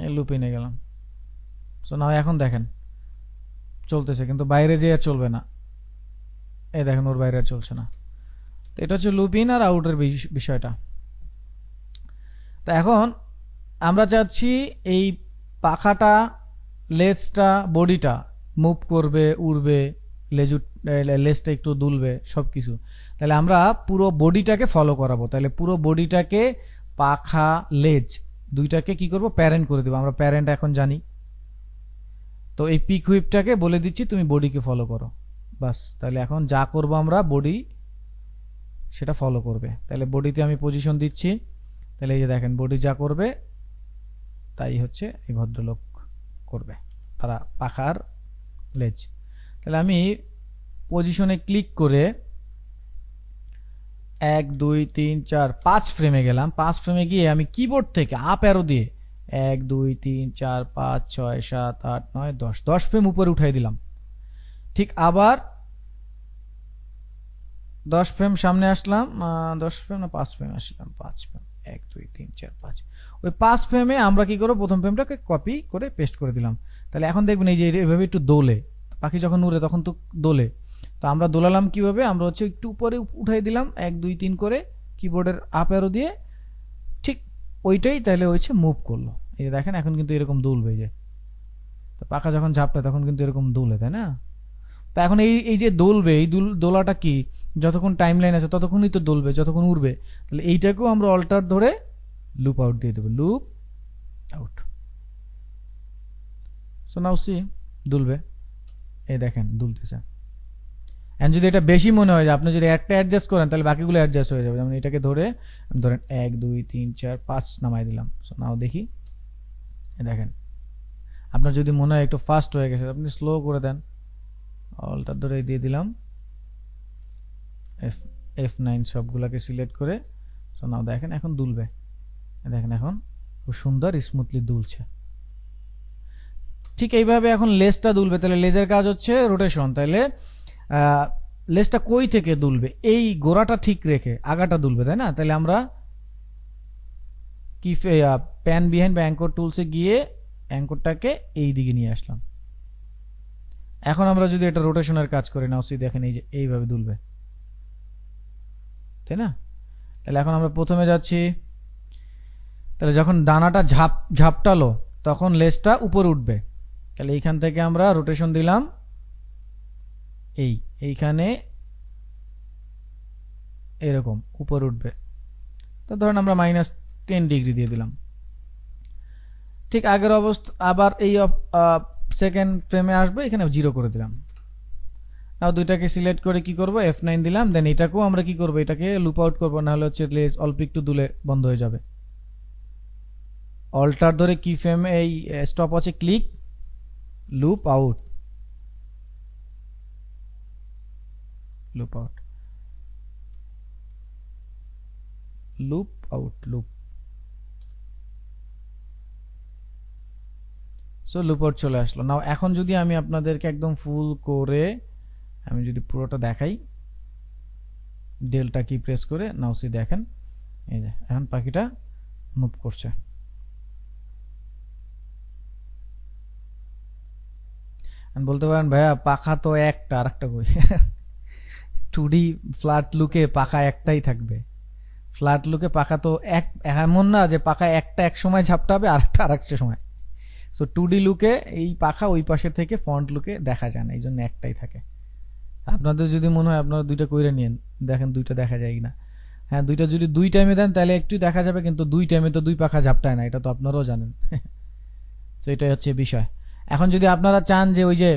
এই লুপিনে গেলাম। সো নাও এখন দেখেন চলতেছে, কিন্তু বাইরে যেয়ে আর চলবে না। এই দেখেন ওর বাইরে আর চলছে না। তো এটা হচ্ছে লুপিন আর আউটের বিষয়টা। তো এখন আমরা চাচ্ছি এই পাখাটা, লেজটা, বডিটা মুভ করবে, উড়বে, লেজটা একটু দুলবে, সবকিছু। তাহলে আমরা পুরো বডিটাকে ফলো করাবো। তাহলে পুরো বডিটাকে, পাখা, লেজ দুইটাকে কি করব, প্যারেন্ট করে দেবো। আমরা প্যারেন্ট এখন জানি, তো এই পিক হুইপটাকে বলে দিচ্ছি তুমি বডিকে ফলো করো, বাস। তাহলে এখন যা করব আমরা, বডি সেটা ফলো করবে। তাহলে বডিতে আমি পজিশন দিচ্ছি, তাহলে এই যে দেখেন বডি যা করবে তাই হচ্ছে এই ভদ্রলোক করবে, তারা পাখার লেজ। তাহলে আমি পজিশনে ক্লিক করে 1 2 3 4 5 ফ্রেমে গেলাম। 5 ফ্রেমে গিয়ে আমি কিবোর্ড থেকে আপ অ্যারো দিয়ে 1 2 3 4 5 6 7 8 9 10 10 ফ্রেম উপরে উঠাই দিলাম। ঠিক আবার 10 ফ্রেম সামনে আসলাম, 10 ফ্রেম না 5 ফ্রেম আসলাম, 5 ফ্রেম 1 2 3 4 5। ওই 5 ফ্রেমে আমরা কি করব, প্রথম ফ্রেমটাকে কপি করে পেস্ট করে দিলাম। তাহলে এখন দেখবেন এই যে এভাবে একটু দোলে, পাখি যখন উড়ে তখন তো দোলে। তো আমরা দোলালাম কিভাবে, আমরা হচ্ছে একটু উপরে উঠাই দিলাম 1 2 3 করে কিবোর্ডের আপ অ্যারো দিয়ে, ঠিক ওইটাই তাহলে হচ্ছে মুভ করলো। এই যে দেখেন এখন কিন্তু এরকম দুলবে, যে তো পাখা যখন ঝাপটায় তখন কিন্তু এরকম দুলে, তাই না? তা এখন এই এই যে দোলবে, এই দোলাটা কি, যতক্ষণ টাইম লাইন আছে ততক্ষণই তো দোলবে, যতক্ষণ উড়বে। তাহলে এইটাকেও আমরা অল্টার ধরে লুপ আউট দিয়ে দেবো, loop out. So now see দুলবে, এই দেখেন দুলতেছে। এন্ড যদি এটা বেশি মনে হয় যে আপনি যদি একটা অ্যাডজাস্ট করেন তাহলে বাকিগুলো অ্যাডজাস্ট হয়ে যাবে। যেমন এটাকে ধরে ধরেন 1 2 3 4 5 নামাই দিলাম। সো নাও দেখি, দেখেন আপনার যদি মনে হয় একটু ফাস্ট হয়ে গেছে আপনি স্লো করে দেন, অল্টার ধরে দিয়ে দিলাম, F9 সবগুলোকে সিলেক্ট করে। সো নাও দেখেন এখন দুলবে, দেখেন এখন খুব সুন্দর স্মুথলি দুলছে। ঠিক এইভাবে এখন লেজটা দুলবে। তাহলে লেজের কাজ হচ্ছে রোটেশন। তাহলে লেজটা কই থেকে দুলবে, এই গোড়াটা ঠিক রেখে আগাটা দুলবে, তাই না? তাহলে আমরা কি প্যান বিহাইন্ড বা অ্যাঙ্কর টুলসে গিয়ে অ্যাঙ্করটাকে এই দিকে নিয়ে আসলাম। এখন আমরা যদি এটা রোটেশনের কাজ করি, নাও সি দেখেন এই যে এইভাবে দুলবে, তাই না? তাহলে এখন আমরা প্রথমে যাচ্ছি, তাহলে যখন ডানাটা ঝাপটালো তখন লেজটা উপরে উঠবে। তাহলে এইখান থেকে আমরা রোটেশন দিলাম এইখানে এরকম উপর উঠবে। তো ধরেন আমরা -10 ডিগ্রি দিয়ে দিলাম। ঠিক আগের অবস্থা আবার এই সেকেন্ড ফ্রেমে আসবে, এখানে 0 করে দিলাম। নাও দুইটাকে সিলেক্ট করে কি করব, F9 দিলাম। দেন এটাকেও আমরা কি করব, এটাকে লুপ আউট করব, না হলে হচ্ছে লেজ অল্প একটু দুলে বন্ধ হয়ে যাবে। অল্টার ধরে কি ফ্রেম এই স্টপ আছে, click, loop out, loop out, loop out, loop. So loop out চলে আসলো। নাও এখন যদি আমি আপনাদেরকে একদম ফুল করে আমি যদি পুরোটা দেখাই, ডেল্টা কি প্রেস করে, নাও সি দেখেন এই যে এখন পাখিটা মুভ করছে। বলতে পারেন ভাইয়া পাখা তো একটা, আরেকটা কই? 2D ফ্ল্যাট লুকে পাখা একটাই থাকবে। ফ্ল্যাট লুকে পাখা তো এমন না যে পাখা একটা এক সময় ঝাপটাবে আর একটা আরেকটা সময়। সো 2D লুকে এই পাখা ওই পাশে থেকে ফ্রন্ট লুকে দেখা যায় না, এই জন্য একটাই থাকে। আপনাদের যদি মনে হয় আপনারা দুইটা কইরা নিয়েন, দেখেন দুইটা দেখা যায় কিনা। হ্যাঁ, দুইটা যদি দুই টাইমে দেন তাহলে একটু দেখা যাবে, কিন্তু দুই টাইমে তো দুই পাখা ঝাপটায় না, এটা তো আপনারাও জানেন। তো এটাই হচ্ছে বিষয়। এখন যদি আপনারা চান যে ওই যে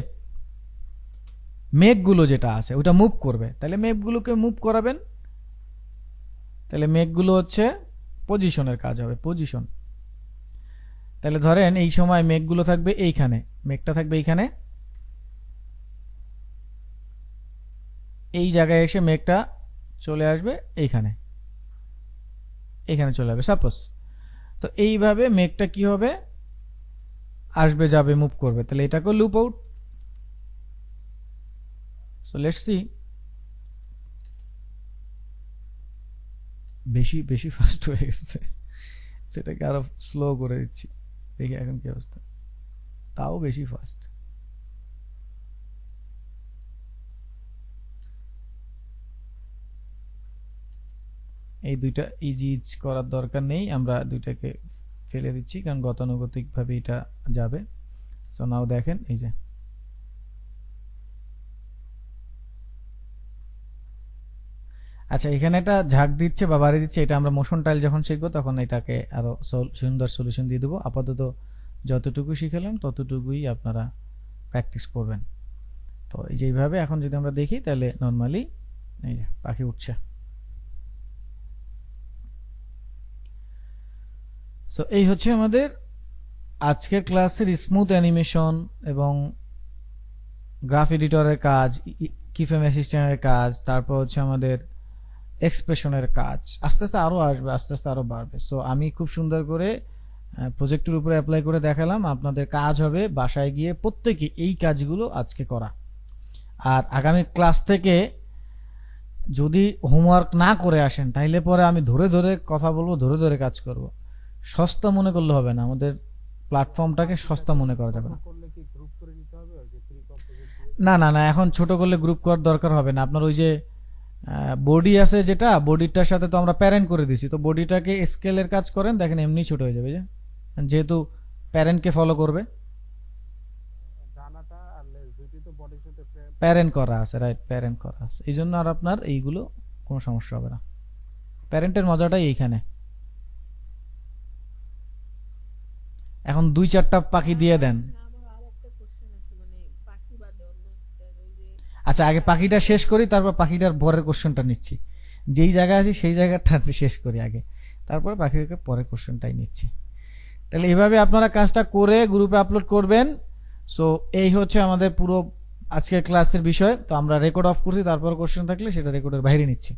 মেঘগুলো যেটা আছে ওটা মুভ করবে, তাহলে মেঘগুলোকে মুভ করাবেন। তাহলে মেঘগুলো হচ্ছে পজিশনের কাজ হবে, পজিশন। তাহলে ধরেন এই সময় মেঘগুলো থাকবে এইখানে, মেঘটা থাকবে এইখানে, এই জায়গায় এসে মেঘটা চলে আসবে এইখানে, এখানে চলে যাবে সাপোজ। তো এইভাবে মেঘটা কি হবে, আসবে যাবে মুভ করবে। তাহলে এটাকে loop out. So let's see. বেশি বেশি ফাস্ট হয়ে গেছে, সেটাকে আরো স্লো করে দিচ্ছি, দেখি এখন কি অবস্থা। তাও বেশি ফাস্ট। এই দুইটা ইজি করার দরকার নেই, আমরা দুইটাকে ফেলে দিচ্ছি কারণ গতানুগতিক ভাবে এটা যাবে। সো নাও দেখেন এই যে আচ্ছা এখানে একটা ঝাঁক দিচ্ছে বা বাড়ি দিচ্ছে, এটা আমরা মোশন টাইল যখন শিখবো তখন এটাকে আরো সুন্দর সলিউশন দিয়ে দেবো। আপাতত যতটুকু শিখেলাম ততটুকুই আপনারা প্র্যাকটিস করবেন। তো এই যে এইভাবে এখন যদি আমরা দেখি তাহলে নর্মালি এই যে পাখি উঠছে। সো এই হচ্ছে আমাদের আজকের ক্লাসের স্মুথ অ্যানিমেশন এবং গ্রাফ এডিটরের কাজ, কিফ্রেম অ্যাসিস্ট্যান্টের কাজ, তারপর হচ্ছে আমাদের এক্সপ্রেশনের কাজ। আস্তে আস্তে আরো আসবে, আস্তে আস্তে আরো বাড়বে। সো আমি খুব সুন্দর করে প্রজেক্টের উপরে অ্যাপ্লাই করে দেখালাম। আপনাদের কাজ হবে বাসায় গিয়ে প্রত্যেকে এই কাজগুলো আজকে করা। আর আগামী ক্লাস থেকে যদি হোমওয়ার্ক না করে আসেন তাইলে পরে আমি ধরে ধরে কথা বলবো, ধরে ধরে কাজ করব। সস্তা মনে করলে হবে না, আমাদের প্ল্যাটফর্মটাকে সস্তা মনে করা যাবে না। করলে কি গ্রুপ করে নিতে হবে ওই যে প্রি কম্পোজিট দিয়ে? না না না, এখন ছোট করলে গ্রুপ করার দরকার হবে না। আপনার ওই যে বডি আছে, যেটা বডিটার সাথে তো আমরা প্যারেন্ট করে দিছি, তো বডিটাকে স্কেলের কাজ করেন, দেখেন এমনি ছোট হয়ে যাবে, যেহেতু প্যারেন্টকে ফলো করবে। ডানাটা আর লেজ দুটি তো বডির সাথে প্যারেন্ট করা আছে, রাইট, প্যারেন্ট করা আছে, এই জন্য আর আপনার এইগুলো কোনো সমস্যা হবে না। প্যারেন্টের মজাটাই এইখানে। এখন 2-4টা পাখি দিয়ে দেন। আচ্ছা আগে পাখিটা শেষ করি, তারপর পাখিটার পরের কোশ্চেনটা নিচ্ছি। যেই জায়গায় আছি সেই জায়গাটা শেষ করি আগে, তারপরে পাখির পরের কোশ্চেনটাই নিচ্ছি। তাহলে এইভাবে আপনারা কাজটা করে গ্রুপে আপলোড করবেন। সো এই হচ্ছে আমাদের পুরো আজকের ক্লাসের বিষয়। তো আমরা রেকর্ড অফ করছি, তারপর কোশ্চেন থাকলে সেটা রেকর্ডের বাইরে নিচ্ছি।